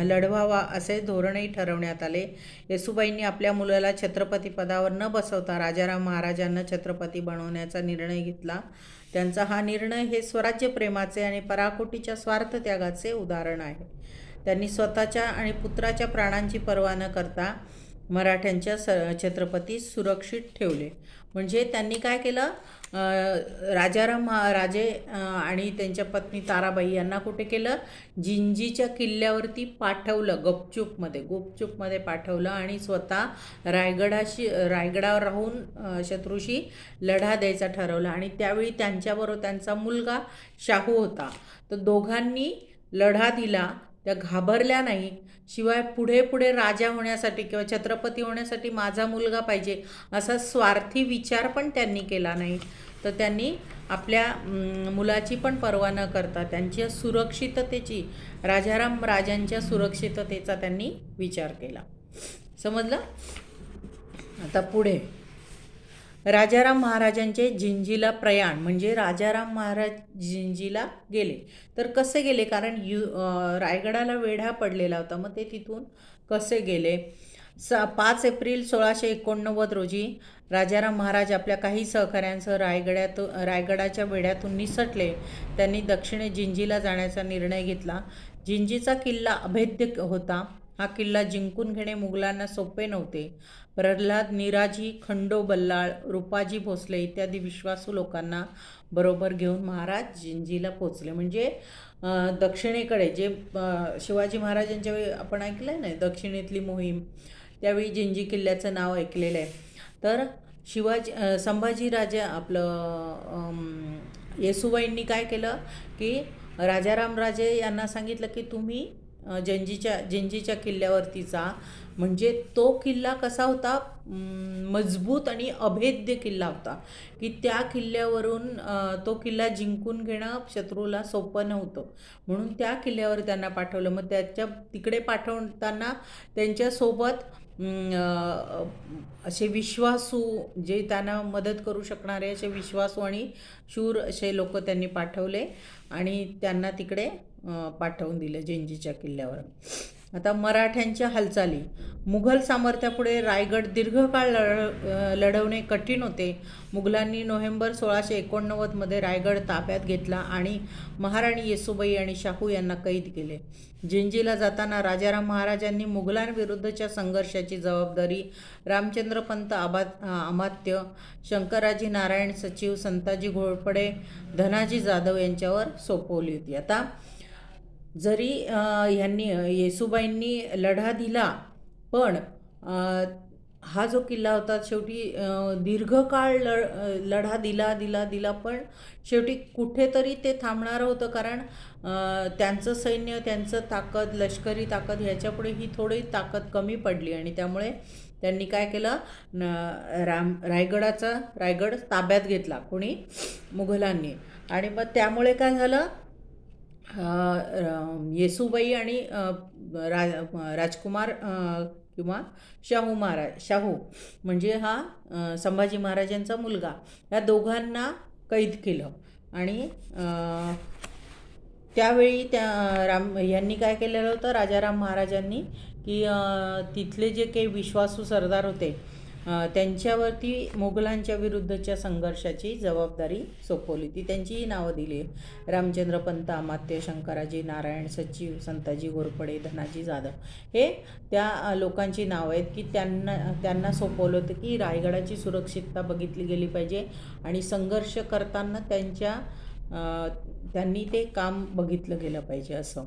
लढवावा असे धोरणही ठरवण्यात आले. येसूबाईंनी आपल्या मुलाला छत्रपती पदावर न बसवता राजाराम महाराजांना छत्रपती बनवण्याचा निर्णय घेतला. त्यांचा हा निर्णय हे स्वराज्य प्रेमाचे आणि पराकोटीच्या स्वार्थत्यागाचे उदाहरण आहे. त्यांनी स्वतःच्या आणि पुत्राच्या प्राणांची पर्वा न करता मराठ्यांच्या छत्रपती सुरक्षित ठेवले. म्हणजे त्यांनी काय केलं, राजाराम राजे आणि त्यांच्या पत्नी ताराबाई यांना कुठे केलं, जिंजीच्या किल्ल्यावरती पाठवलं, गुपचूपमध्ये पाठवलं आणि स्वतः रायगडावर राहून शत्रूशी लढा द्यायचा ठरवला. आणि त्यावेळी त्यांच्याबरोबर त्यांचा मुलगा शाहू होता. तर दोघांनी लढा दिला, त्या घाबरल्या नाही. शिवाय पुढे राजा होण्यासाठी किंवा छत्रपती होण्यासाठी माझा मुलगा पाहिजे असा स्वार्थी विचार पण त्यांनी केला नाही. तर त्यांनी आपल्या मुलाची पण पर्वा न करता त्यांच्या सुरक्षिततेची, राजाराम राजांच्या सुरक्षिततेचा त्यांनी विचार केला. समजलं? आता पुढे राजाराम महाराजांचे जिंजीला प्रयाण. म्हणजे राजाराम महाराज जिंजीला गेले तर कसे गेले, कारण रायगडाला वेढा पडलेला होता, मग ते तिथून कसे गेले. 5 एप्रिल 1689 रोजी राजाराम महाराज आपल्या काही सहकाऱ्यांसह रायगडाच्या वेढ्यातून निसटले. त्यांनी दक्षिणे जिंजीला जाण्याचा निर्णय घेतला. जिंजीचा किल्ला अभेद्य होता. हा किल्ला जिंकून घेणे मुघलांना सोपे नव्हते. प्रल्हाद निराजी, खंडो बल्लाळ, रूपाजी भोसले इत्यादी विश्वासू लोकांना बरोबर घेऊन महाराज जिंजीला पोचले. म्हणजे दक्षिणेकडे जे शिवाजी महाराजांच्या वेळी आपण ऐकलं आहे ना दक्षिणेतली मोहीम, त्यावेळी जिंजी किल्ल्याचं नाव ऐकलेलं आहे. तर संभाजीराजा येसूबाईंनी काय केलं की राजारामराजे यांना सांगितलं की तुम्ही जिंजीच्या किल्ल्यावरती जा. म्हणजे तो किल्ला कसा होता, मजबूत आणि अभेद्य किल्ला होता की त्या किल्ल्यावरून तो किल्ला जिंकून घेणं शत्रूला सोपं नव्हतं. म्हणून त्या किल्ल्यावर त्यांना पाठवलं. मग तिकडे पाठवताना त्यांच्यासोबत असे विश्वासू, जे त्यांना मदत करू शकणारे असे विश्वासू आणि शूर असे लोक त्यांनी पाठवले आणि त्यांना तिकडे पाठवून दिलं जिंजीच्या किल्ल्यावर. आता मराठ्यांच्या हालचाली. मुघल सामर्थ्यापुढे रायगड दीर्घकाळ लढवणे कठीण होते. मुघलांनी नोव्हेंबर 1689मध्ये रायगड ताब्यात घेतला आणि महाराणी येसूबाई आणि शाहू यांना कैद केले. जिंजीला जाताना राजाराम महाराजांनी मुघलांविरुद्धच्या संघर्षाची जबाबदारी रामचंद्रपंत अमात्य, शंकराजी नारायण सचिव, संताजी घोरपडे, धनाजी जाधव यांच्यावर सोपवली होती. आता जरी येसूबाईंनी लढा दिला, पण हा जो किल्ला होता शेवटी दीर्घकाळ लढा दिला पण शेवटी कुठेतरी ते थांबणारं होतं. कारण त्यांचं सैन्य, त्यांचं ताकद, लष्करी ताकद ह्याच्यापुढे ही थोडी ताकद कमी पडली आणि त्यामुळे त्यांनी काय केलं, रायगड ताब्यात घेतला कोणी, मुघलांनी. आणि मग त्यामुळे काय झालं, येसूबाई आणि राजकुमार किंवा शाहू म्हणजे हा संभाजी महाराजांचा मुलगा, या दोघांना कैद केलं. आणि त्यावेळी यांनी काय केलेलं होतं, राजाराम महाराजांनी, की तिथले जे काही विश्वासू सरदार होते त्यांच्यावरती मुघलांच्या विरुद्धच्या संघर्षाची जबाबदारी सोपवली. ती त्यांचीही नावं दिली, रामचंद्रपंत अमात्य, शंकराजी नारायण सचिव, संताजी घोरपडे, धनाजी जाधव. हे त्या लोकांची नावं आहेत की त्यांना सोपवलं होतं की रायगडाची सुरक्षितता बघितली गेली पाहिजे आणि संघर्ष करताना त्यांनी ते काम बघितलं गेलं पाहिजे असं.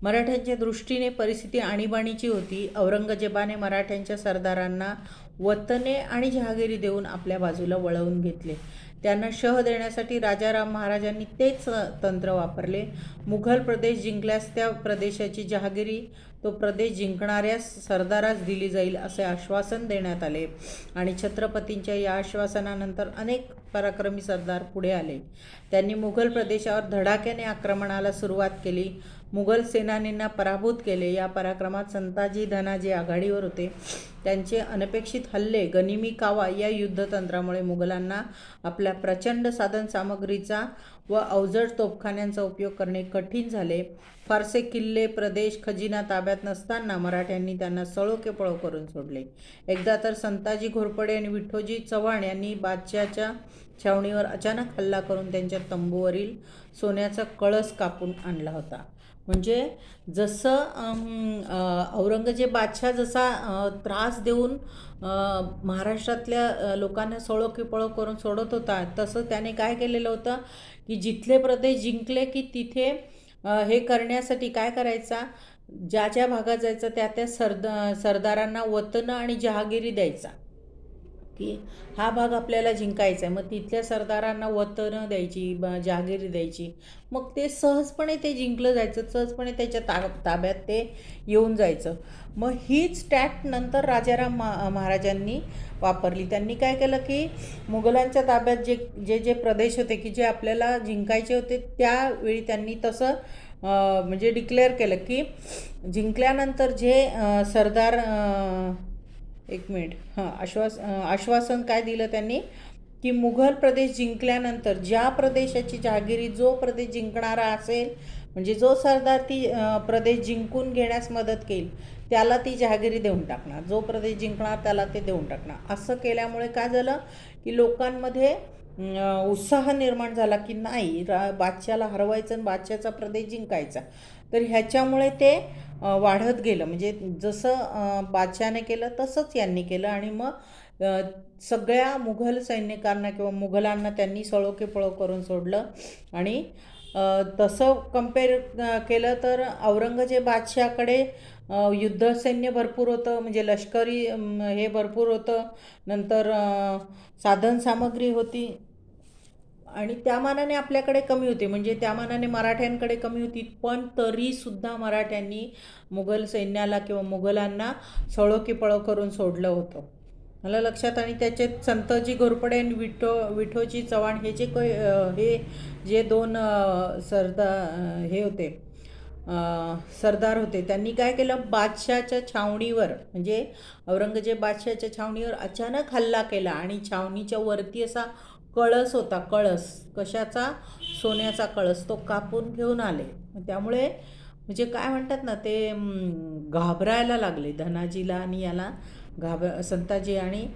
मराठ्यांच्या दृष्टीने परिस्थिती आणीबाणीची होती. औरंगजेबाने मराठ्यांच्या सरदारांना वतने आणि जहागिरी देऊन आपल्या बाजूला वळवून घेतले. त्यांना शह देण्यासाठी राजाराम महाराजांनी तेच तंत्र वापरले. मुघल प्रदेश जिंकल्यास त्या प्रदेशाची जहागिरी तो प्रदेश जिंकणाऱ्या सरदारास दिली जाईल असे आश्वासन देण्यात आले आणि छत्रपतींच्या या आश्वासनानंतर अनेक पराक्रमी सरदार पुढे आले. त्यांनी मुघल प्रदेशावर धडाक्याने आक्रमणाला सुरुवात केली. मुघल सेनानींना पराभूत केले. या पराक्रमात संताजी धनाजी आघाडीवर होते. त्यांचे अनपेक्षित हल्ले, गनिमी कावा या युद्धतंत्रामुळे मुघलांना आपल्या प्रचंड साधनसामग्रीचा व अवजड तोफखान्यांचा उपयोग करणे कठीण झाले. फारसे किल्ले, प्रदेश, खजिना ताब्यात नसताना मराठ्यांनी त्यांना सळो की पळो करून सोडले. एकदा तर संताजी घोरपडे आणि विठ्ठोजी चव्हाण यांनी बादशाहच्या छावणीवर अचानक हल्ला करून त्यांच्या तंबूवरील सोन्याचा कळस कापून आणला होता. म्हणजे जसं औरंगजेब बादशाह जसा त्रास देऊन महाराष्ट्रातल्या लोकांना सळो की पळो करून सोडत होता, तसं त्याने काय केलेलं होतं की जिथले प्रदेश जिंकले की तिथे हे करण्यासाठी काय करायचा, ज्या भागात जायचं त्या सरदारांना वतनं आणि जहागिरी द्यायचा की हा भाग आपल्याला जिंकायचा आहे. मग तिथल्या सरदारांना वतनं द्यायची, जहागिरी द्यायची. मग ते सहजपणे ते जिंकलं जायचं, सहजपणे त्याच्या ताब्यात ते येऊन जायचं. मग हीच टॅक्ट नंतर राजाराम महाराजांनी वापरली. त्यांनी काय केलं की मुघलांच्या ताब्यात जे प्रदेश होते की जे आपल्याला जिंकायचे होते, त्यावेळी त्यांनी तसं म्हणजे डिक्लेअर केलं की जिंकल्यानंतर जे सरदार आश्वासन काय दिलं त्यांनी की मुघल प्रदेश जिंकल्यानंतर ज्या प्रदेशाची जहागिरी जो प्रदेश जिंकणारा असेल, म्हणजे जो सरदार ती प्रदेश जिंकून घेण्यास मदत केली त्याला ती जहागिरी देऊन टाकणार, जो प्रदेश जिंकणार त्याला ते देऊन टाकणार. असं केल्यामुळे काय झालं की लोकांमध्ये उत्साह निर्माण झाला की नाही, बादशाहला हरवायचं आणि बादशाहचा प्रदेश जिंकायचा. तर ह्याच्यामुळे ते वाढत गेलं. म्हणजे जसं बादशहाने केलं तसंच यांनी केलं आणि मग सगळ्या मुघल सैनिकांना किंवा मुघलांना त्यांनी सळोकेपळो करून सोडलं. आणि तसं कंपेअर केलं तर औरंगजेब बादशहाकडे युद्धसैन्य भरपूर होतं, म्हणजे लष्करी हे भरपूर होतं. नंतर साधनसामग्री होती आणि त्या मानाने आपल्याकडे कमी होती, म्हणजे त्या मानाने मराठ्यांकडे कमी होती. पण तरीसुद्धा मराठ्यांनी मुघल सैन्याला किंवा मुघलांना सळोकीपळो करून सोडलं होतं. मला लक्षात. आणि त्याच्यात संतजी घोरपडे आणि विठोजी चव्हाण हे हे जे दोन सरदार हे होते, सरदार होते, त्यांनी काय केलं, बादशहाच्या छावणीवर म्हणजे औरंगजेब बादशहाच्या छावणीवर अचानक हल्ला केला आणि छावणीच्या वरती असा कळस होता, कळस कशाचा, सोन्याचा कळस, तो कापून घेऊन आले. त्यामुळे म्हणजे काय म्हणतात ना, ते घाबरायला लागले धनाजीला आणि याला संताजी आणि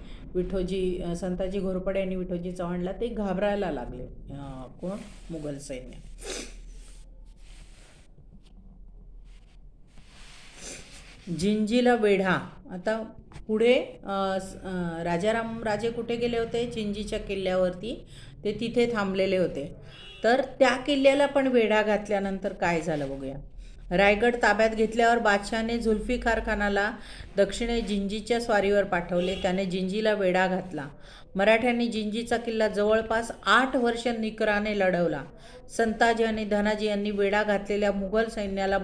संताजी घोरपडे आणि विठोजी चव्हाणला ते घाबरायला लागले. कोण, मुघल सैन्य. जिंजीला वेढा. आता पुढे राजाराम राजे कुठे गेले होते, जिंजीच्या किल्ल्यावरती ते तिथे थांबलेले होते. तर त्या किल्ल्याला पण वेढा घातल्यानंतर काय झालं बघूया. रायगड ताब्यात घेतल्यावर बादशहाने जुल्फिकार खानाला दक्षिणे जिंजीच्या स्वारीवर पाठवले. त्याने जिंजीला वेढा घातला. मराठ्यांनी जिंजीचा किल्ला जवळपास 8 वर्ष निकराने लढवला. संताजी आणि धनाजी यांनी वेढा घातलेल्या मुघल सैन्यावर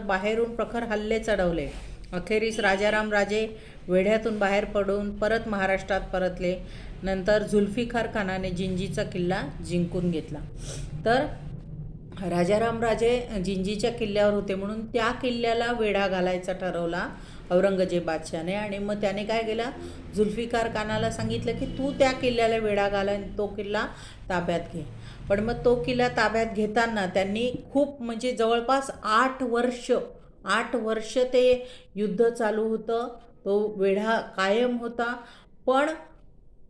बाहेरून प्रखर हल्ले चढवले. अखेरीस राजाराम राजे वेढ्यातून बाहेर पडून परत महाराष्ट्रात परतले. नंतर जुल्फिकार खानाने जिंजीचा किल्ला जिंकून घेतला. तर राजाराम राजे जिंजीच्या किल्ल्यावर होते म्हणून त्या किल्ल्याला वेढा घालायचा ठरवला औरंगजेब बादशहाने. आणि मग त्याने काय केलं, जुल्फिकार खानाला सांगितलं की तू त्या किल्ल्याला वेढा घाल आणि तो किल्ला ताब्यात घे. पण मग तो किल्ला ताब्यात घेताना त्यांनी खूप म्हणजे जवळपास 8 वर्ष ते युद्ध चालू होतं. तो वेढा कायम होता. पण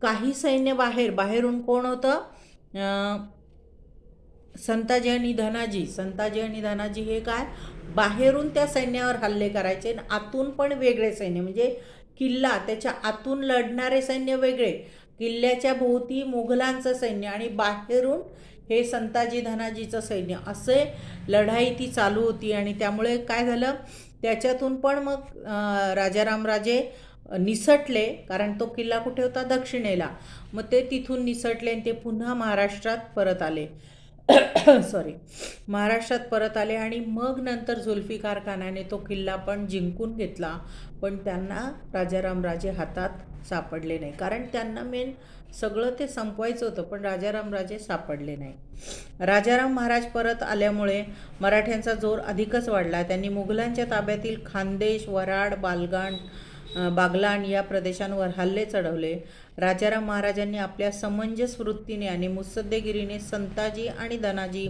काही सैन्य बाहेरून कोण होतं, संताजी आणि धनाजी हे काय बाहेरून त्या सैन्यावर हल्ले करायचे. आतून पण वेगळे सैन्य, म्हणजे किल्ला त्याच्या आतून लढणारे सैन्य वेगळे, किल्ल्याच्या भोवती मुघलांचं सैन्य आणि बाहेरून हे संताजी धनाजीचं सैन्य, असे लढाई ती चालू होती. आणि त्यामुळे काय झालं, त्याच्यातून पण मग राजाराम राजे निसटले, कारण तो किल्ला कुठे होता, दक्षिणेला. मग ते तिथून निसटले आणि ते पुन्हा महाराष्ट्रात परत आले महाराष्ट्रात परत आले. आणि मग नंतर जुल्फिकार खानाने तो किल्ला पण जिंकून घेतला. पण त्यांना राजाराम राजे हातात सापडले नाही, कारण त्यांना मेन सगळं ते संपवायचं होतं, पण राजाराम राजे सापडले नाही. राजाराम महाराज परत आल्यामुळे मराठ्यांचा जोर अधिकच वाढला. त्यांनी मुघलांच्या ताब्यातील खानदेश, वराड, बागलाण या प्रदेशांवर हल्ले चढवले. राजाराम महाराजांनी आपल्या समंजस वृत्तीने आणि मुत्सद्देगिरीने संताजी आणि धनाजी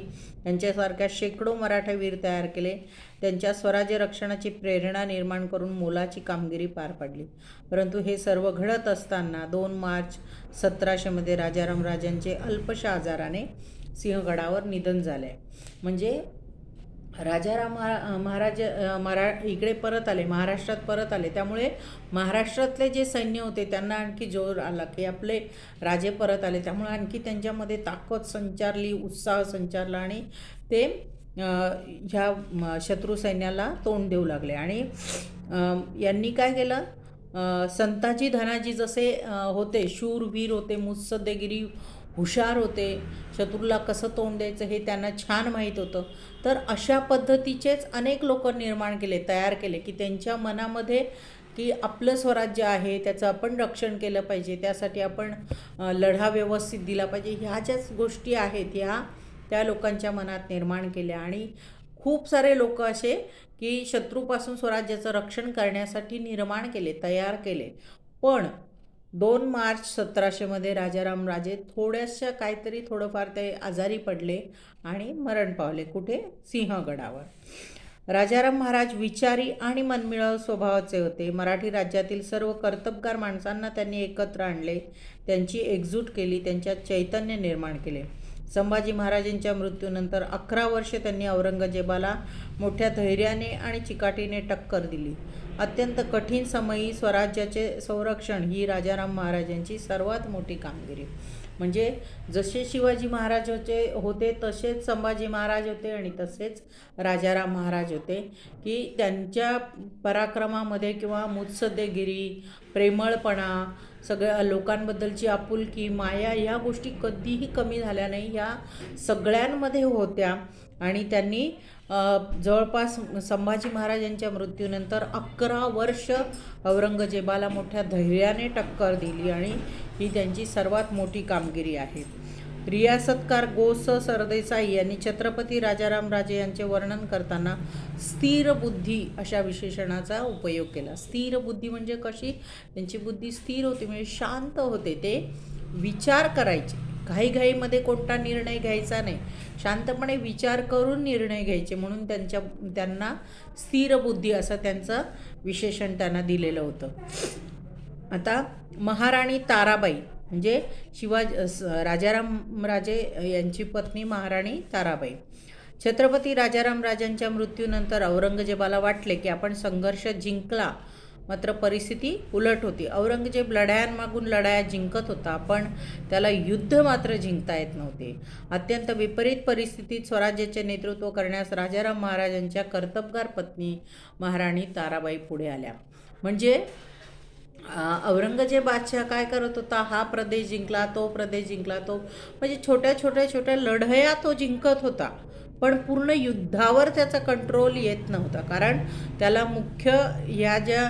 यांच्यासारख्या शेकडो मराठा वीर तयार केले. त्यांच्या स्वराज्य रक्षणाची प्रेरणा निर्माण करून मोलाची कामगिरी पार पाडली. परंतु हे सर्व घडत असताना 2 मार्च 1700 राजाराम राजांचे अल्पशा आजाराने सिंहगडावर निधन झाले. म्हणजे राजाराम महाराज इकडे परत आले, महाराष्ट्रात परत आले. त्यामुळे महाराष्ट्रातले जे सैन्य होते त्यांना आणखी जोर आला की आपले राजे परत आले. त्यामुळे आणखी त्यांच्यामध्ये ताकद संचारली, उत्साह संचारला आणि ते ह्या शत्रू सैन्याला तोंड देऊ लागले. आणि यांनी काय केलं, संताजी धनाजी जसे होते, शूरवीर होते, मुत्सद्देगिरी, हुशार होते, शत्रूला कसं तोंड द्यायचं हे त्यांना छान माहीत होतं. तर अशा पद्धतीचेच अनेक लोक तयार केले की त्यांच्या मनामध्ये की आपलं स्वराज्य आहे, त्याचं आपण रक्षण केलं पाहिजे, त्यासाठी आपण लढा व्यवस्थित दिला पाहिजे. ह्या ज्याच गोष्टी आहेत ह्या त्या लोकांच्या मनात निर्माण केल्या. आणि खूप सारे लोक असे की शत्रूपासून स्वराज्याचं रक्षण करण्यासाठी निर्माण केले, तयार केले. पण 2 मार्च 1700 राजाराम राजे थोडंफार ते आजारी पडले आणि मरण पावले. कुठे, सिंहगडावर. राजाराम महाराज विचारी आणि मनमिळावू स्वभावाचे होते. मराठी राज्यातील सर्व कर्तबगार माणसांना त्यांनी एकत्र आणले, त्यांची एकजूट केली, त्यांच्यात चैतन्य निर्माण केले. संभाजी महाराजांच्या मृत्यूनंतर 11 वर्षे त्यांनी औरंगजेबाला मोठ्या धैर्याने आणि चिकाटीने टक्कर दिली. अत्यंत कठीण समयी स्वराज्याचे संरक्षण ही राजाराम महाराजांची सर्वात मोठी कामगिरी. म्हणजे जसे शिवाजी महाराज होते तसेच संभाजी महाराज होते आणि तसेच राजाराम महाराज होते, की त्यांच्या पराक्रमामध्ये किंवा मुत्सद्देगिरी, प्रेमळपणा, सगळ्या लोकांबद्दलची आपुलकी, माया ह्या गोष्टी कधीही कमी झाल्या नाही, ह्या सगळ्यांमध्ये होत्या. आणि त्यांनी जवळपास संभाजी महाराजांच्या मृत्यूनंतर 11 वर्ष औरंगजेबाला मोठ्या धैर्याने टक्कर दिली आणि ही त्यांची सर्वात मोठी कामगिरी आहे. रियासतकार गो. स. सरदेसाई यांनी छत्रपती राजाराम राजे यांचे वर्णन करताना स्थिर बुद्धी अशा विशेषणाचा उपयोग केला. स्थिर बुद्धी म्हणजे कशी? त्यांची बुद्धी स्थिर होती, म्हणजे शांत होते, ते विचार करायचे, घाईघाईमध्ये कोणता निर्णय घ्यायचा नाही, शांतपणे विचार करून निर्णय घ्यायचे, म्हणून त्यांना स्थिर बुद्धी असं त्यांचं विशेषण त्यांना दिलेलं होतं. आता महाराणी ताराबाई म्हणजे राजाराम राजे यांची पत्नी महाराणी ताराबाई. छत्रपती राजाराम राजांच्या मृत्यूनंतर औरंगजेबाला वाटले की आपण संघर्ष जिंकला, मात्र परिस्थिती उलट होती. औरंगजेब लढायांमागून लढाया जिंकत होता, पण त्याला युद्ध मात्र जिंकता येत नव्हते. अत्यंत विपरीत परिस्थितीत स्वराज्याचे नेतृत्व करण्यास राजाराम महाराजांच्या कर्तबगार पत्नी महाराणी ताराबाई पुढे आल्या. म्हणजे औरंगजेब बादशाह काय करत होता? हा प्रदेश जिंकला, तो प्रदेश जिंकला, तो म्हणजे छोट्या लढाया तो जिंकत होता, पण पूर्ण युद्धावर त्याचा कंट्रोल येत नव्हता. कारण त्याला मुख्य ह्या ज्या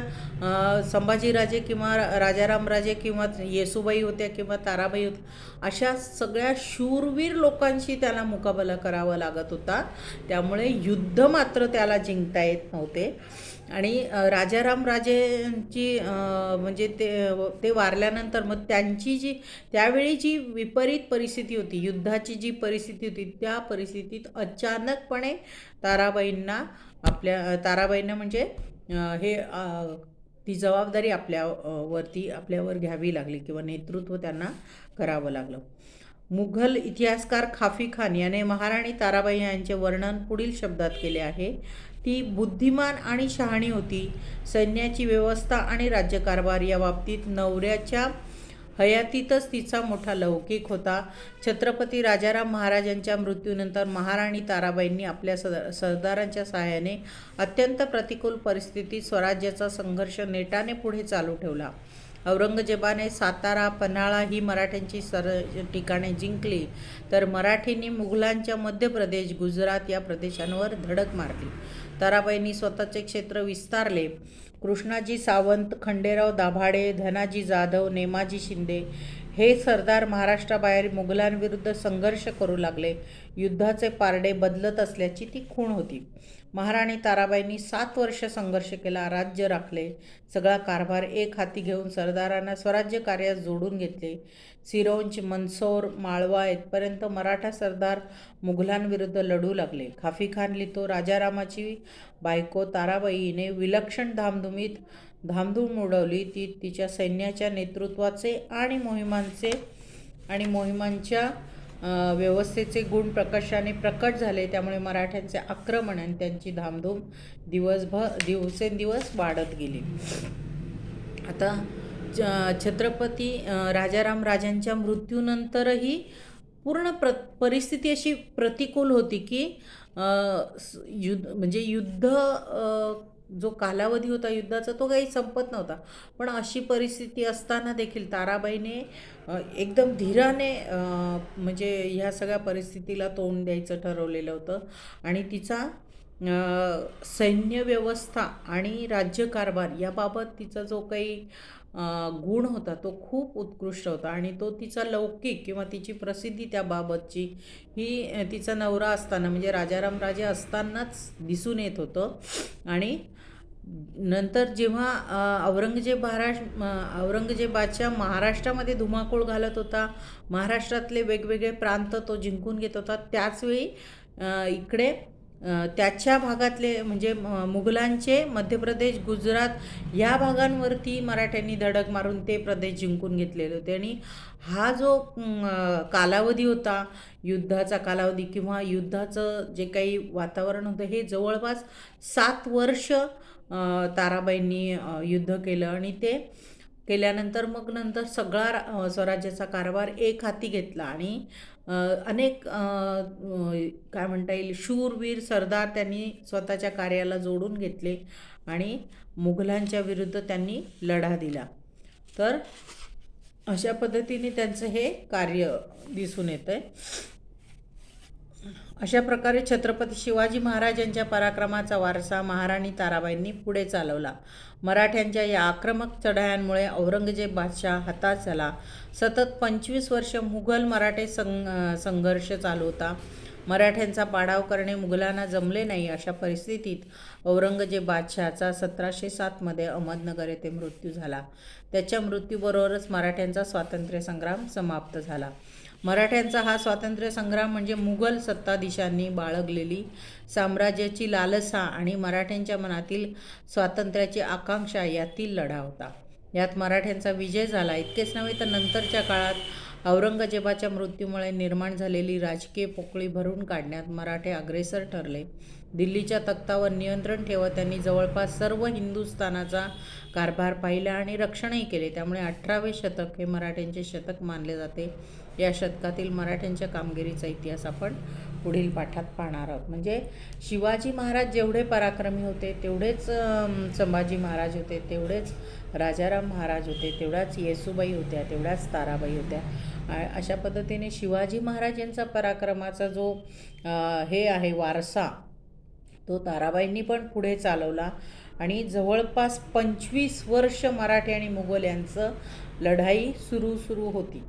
संभाजीराजे किंवा राजारामराजे किंवा येसूबाई होत्या किंवा ताराबाई होत्या, अशा सगळ्या शूरवीर लोकांशी त्याला मुकाबला करावा लागत होता. त्यामुळे युद्ध मात्र त्याला जिंकता येत नव्हते. आणि राजाराम राजेंची म्हणजे ते वारल्यानंतर मग त्यांची त्यावेळी जी विपरीत परिस्थिती होती, युद्धाची जी परिस्थिती होती, त्या परिस्थितीत अचानकपणे ताराबाईंना म्हणजे ती जबाबदारी आपल्यावर घ्यावी लागली किंवा नेतृत्व त्यांना करावं लागलं. मुघल इतिहासकार खाफी खान याने महाराणी ताराबाई यांचे वर्णन पुढील शब्दात केले आहे. ती बुद्धिमान आणि शहाणी होती. सैन्याची व्यवस्था आणि राज्यकारभार या बाबतीत नवऱ्याच्या हयातीतच तिचा मोठा लौकिक होता. छत्रपती राजाराम महाराजांच्या मृत्यूनंतर महाराणी ताराबाईंनी आपल्या सरदारांच्या सहाय्याने अत्यंत प्रतिकूल परिस्थितीत स्वराज्याचा संघर्ष नेटाने पुढे चालू ठेवला. औरंगजेबाने सातारा, पन्हाळा ही मराठ्यांची ठिकाणे जिंकली, तर मराठींनी मुघलांच्या मध्य प्रदेश, गुजरात या प्रदेशांवर धडक मारली. ताराबाईंनी स्वतःचे क्षेत्र विस्तारले. कृष्णाजी सावंत, खंडेराव दाभाडे, धनाजी जाधव, नेमाजी शिंदे हे सरदार महाराष्ट्राबाहेर मुघलांविरुद्ध संघर्ष करू लागले. युद्धाचे पारडे बदलत असल्याची ती खूण होती. महाराणी ताराबाईंनी 7 वर्ष संघर्ष केला, राज्य राखले. सगळा कारभार एक हाती घेऊन सरदारांना स्वराज्य कार्यात जोडून घेतले. सिरोंच, मंदसौर, माळवा येथपर्यंत मराठा सरदार मुघलांविरुद्ध लढू लागले. खाफी खान लिहितो, राजारामाची बायको ताराबाईने विलक्षण धामधूम उडवली. ती तिच्या सैन्याच्या नेतृत्वाचे आणि मोहिमांच्या व्यवस्थेचे गुण प्रकर्षाने प्रकट झाले. त्यामुळे मराठ्यांचे आक्रमण आणि त्यांची धामधूम दिवसेंदिवस वाढत गेली. आता छत्रपती राजाराम राजांच्या मृत्यूनंतरही पूर्ण परिस्थिती अशी प्रतिकूल होती की युद्ध जो कालावधी होता युद्धाचा तो काही संपत नव्हता. पण अशी परिस्थिती असताना देखील ताराबाईने एकदम धीराने म्हणजे ह्या सगळ्या परिस्थितीला तोंड द्यायचं ठरवलेलं होतं. आणि तिचा सैन्य व्यवस्था आणि राज्यकारभार याबाबत तिचा जो काही गुण होता तो खूप उत्कृष्ट होता. आणि तो तिचा लौकिक किंवा तिची प्रसिद्धी त्याबाबतची ही तिचा नवरा असताना म्हणजे राजाराम राजे असतानाच दिसून येत होतं. आणि नंतर जेव्हा औरंगजेब बादशाह महाराष्ट्रामध्ये धुमाकूळ घालत होता, महाराष्ट्रातले वेगवेगळे प्रांत तो जिंकून घेत होता, त्याचवेळी इकडे त्याच्या भागातले म्हणजे मुघलांचे मध्य प्रदेश, गुजरात ह्या भागांवरती मराठ्यांनी धडक मारून ते प्रदेश जिंकून घेतलेले होते. आणि हा जो कालावधी होता, युद्धाचा कालावधी किंवा युद्धाचं जे काही वातावरण होतं, हे जवळपास 7 वर्ष ताराबाईंनी युद्ध केलं. आणि ते केल्यानंतर मग नंतर सगळा स्वराज्याचा कारभार एक हाती घेतला. आणि अनेक काय म्हणता येईल शूरवीर सरदार त्यांनी स्वतःच्या कार्याला जोडून घेतले आणि मुघलांच्या विरुद्ध त्यांनी लढा दिला. तर अशा पद्धतीने त्यांचं हे कार्य दिसून येतं आहे. अशा प्रकारे छत्रपती शिवाजी महाराजांच्या पराक्रमाचा वारसा महाराणी ताराबाईंनी पुढे चालवला. मराठ्यांच्या या आक्रमक चढायांमुळे औरंगजेब बादशाह हताश झाला. सतत 25 वर्ष मुघल मराठे संघर्ष चालू होता. मराठ्यांचा पाडाव करणे मुघलांना जमले नाही. अशा परिस्थितीत औरंगजेब बादशहाचा 1707 अहमदनगर येथे मृत्यू झाला. त्याच्या मृत्यूबरोबरच मराठ्यांचा स्वातंत्र्य संग्राम समाप्त झाला. मराठ्यांचा हा स्वातंत्र्य संग्राम म्हणजे मुघल सत्ताधीशांनी बाळगलेली साम्राज्याची लालसा आणि मराठ्यांच्या मनातील स्वातंत्र्याची आकांक्षा यातील लढा होता. यात मराठ्यांचा विजय झाला. इतकेच नव्हे तर नंतरच्या काळात औरंगजेबाच्या मृत्यूमुळे निर्माण झालेली राजकीय पोकळी भरून काढण्यात मराठे अग्रेसर ठरले. दिल्लीच्या तख्तावर नियंत्रण ठेवत त्यांनी जवळपास सर्व हिंदुस्थानाचा कारभार पाहिला आणि रक्षणही केले. त्यामुळे 18वे शतक हे मराठ्यांचे शतक मानले जाते. या शतकातील मराठ्यांच्या कामगिरीचा इतिहास आपण पुढील पाठात पाहणार आहोत. म्हणजे शिवाजी महाराज जेवढे पराक्रमी होते तेवढेच संभाजी महाराज होते, तेवढेच राजाराम महाराज होते, तेवढ्याच येसूबाई होत्या, तेवढ्याच ताराबाई होत्या. अशा पद्धतीने शिवाजी महाराज यांचा पराक्रमाचा जो हे आहे वारसा, तो ताराबाईंनी पण पुढे चालवला. आणि जवळपास 25 वर्ष मराठी आणि मुघल यांचं लढाई सुरू होती.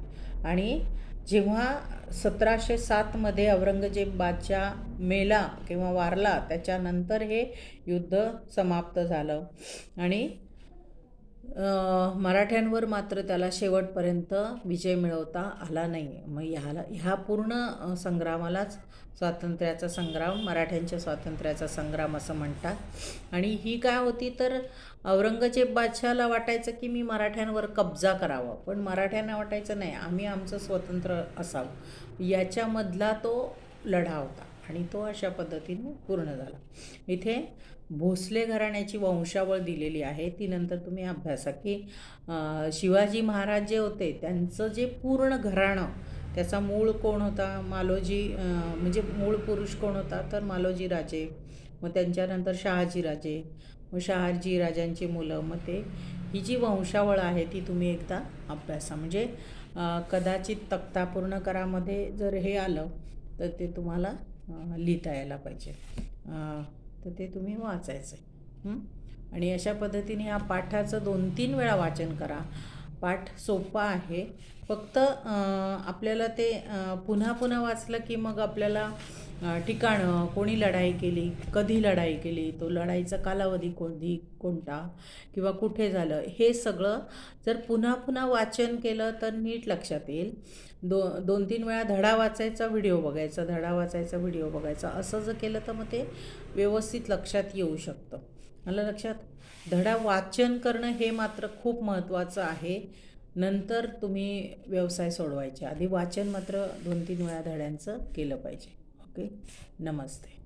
आणि जेव्हा 1707 औरंगजेब बादशाह मेला किंवा वारला, त्याच्यानंतर हे युद्ध समाप्त झालं. आणि मराठ्यांवर मात्र त्याला शेवटपर्यंत विजय मिळवता आला नाही. मग ह्या पूर्ण संग्रामालाच स्वातंत्र्याचा संग्राम, मराठ्यांच्या स्वातंत्र्याचा संग्राम असं म्हणतात. आणि ही काय होती तर औरंगजेब बादशहाला वाटायचं की मी मराठ्यांवर कब्जा करावा, पण मराठ्यांना वाटायचं नाही, आम्ही आमचं स्वतंत्र असावं. याच्यामधला तो लढा होता आणि तो अशा पद्धतीने पूर्ण झाला. इथे भोसले घराण्याची वंशावळ दिलेली आहे, ती नंतर तुम्ही अभ्यासा की शिवाजी महाराज जे होते त्यांचं जे पूर्ण घराणं, त्याचा मूळ कोण होता, मालोजी, म्हणजे मूळ पुरुष कोण होता तर मालोजी राजे, मग त्यांच्यानंतर शहाजी राजे, मग शहाजी राजांची मुलं, मग ते ही जी वंशावळ आहे ती तुम्ही एकदा अभ्यासा. म्हणजे कदाचित तक्ता पूर्ण करामध्ये जर हे आलं तर ते तुम्हाला लिहिता यायला पाहिजे, तर ते तुम्ही वाचायचं. आणि अशा पद्धतीने या पाठाचं 2-3 वेळा वाचन करा. पाठ सोपा आहे, फक्त आपल्याला ते पुन्हा पुन्हा वाचलं की मग आपल्याला ठिकाणं, कोणी लढाई केली, कधी लढाई केली, तो लढाईचा कालावधी कोणता किंवा कुठे झालं, हे सगळं जर पुन्हा पुन्हा वाचन केलं तर नीट लक्षात येईल. 2-3 वेळा धडा वाचायचा, व्हिडिओ बघायचा, धडा वाचायचा, व्हिडिओ बघायचा, असं जर केलं तर मग ते व्यवस्थित लक्षात येऊ शकतं. मला लक्षात, धडा वाचन करणं हे मात्र खूप महत्त्वाचं आहे. नंतर तुम्ही व्यवसाय सोडवायचे, आधी वाचन मात्र 2-3 वेळा धड्यांचं केलं पाहिजे. ओके, नमस्ते.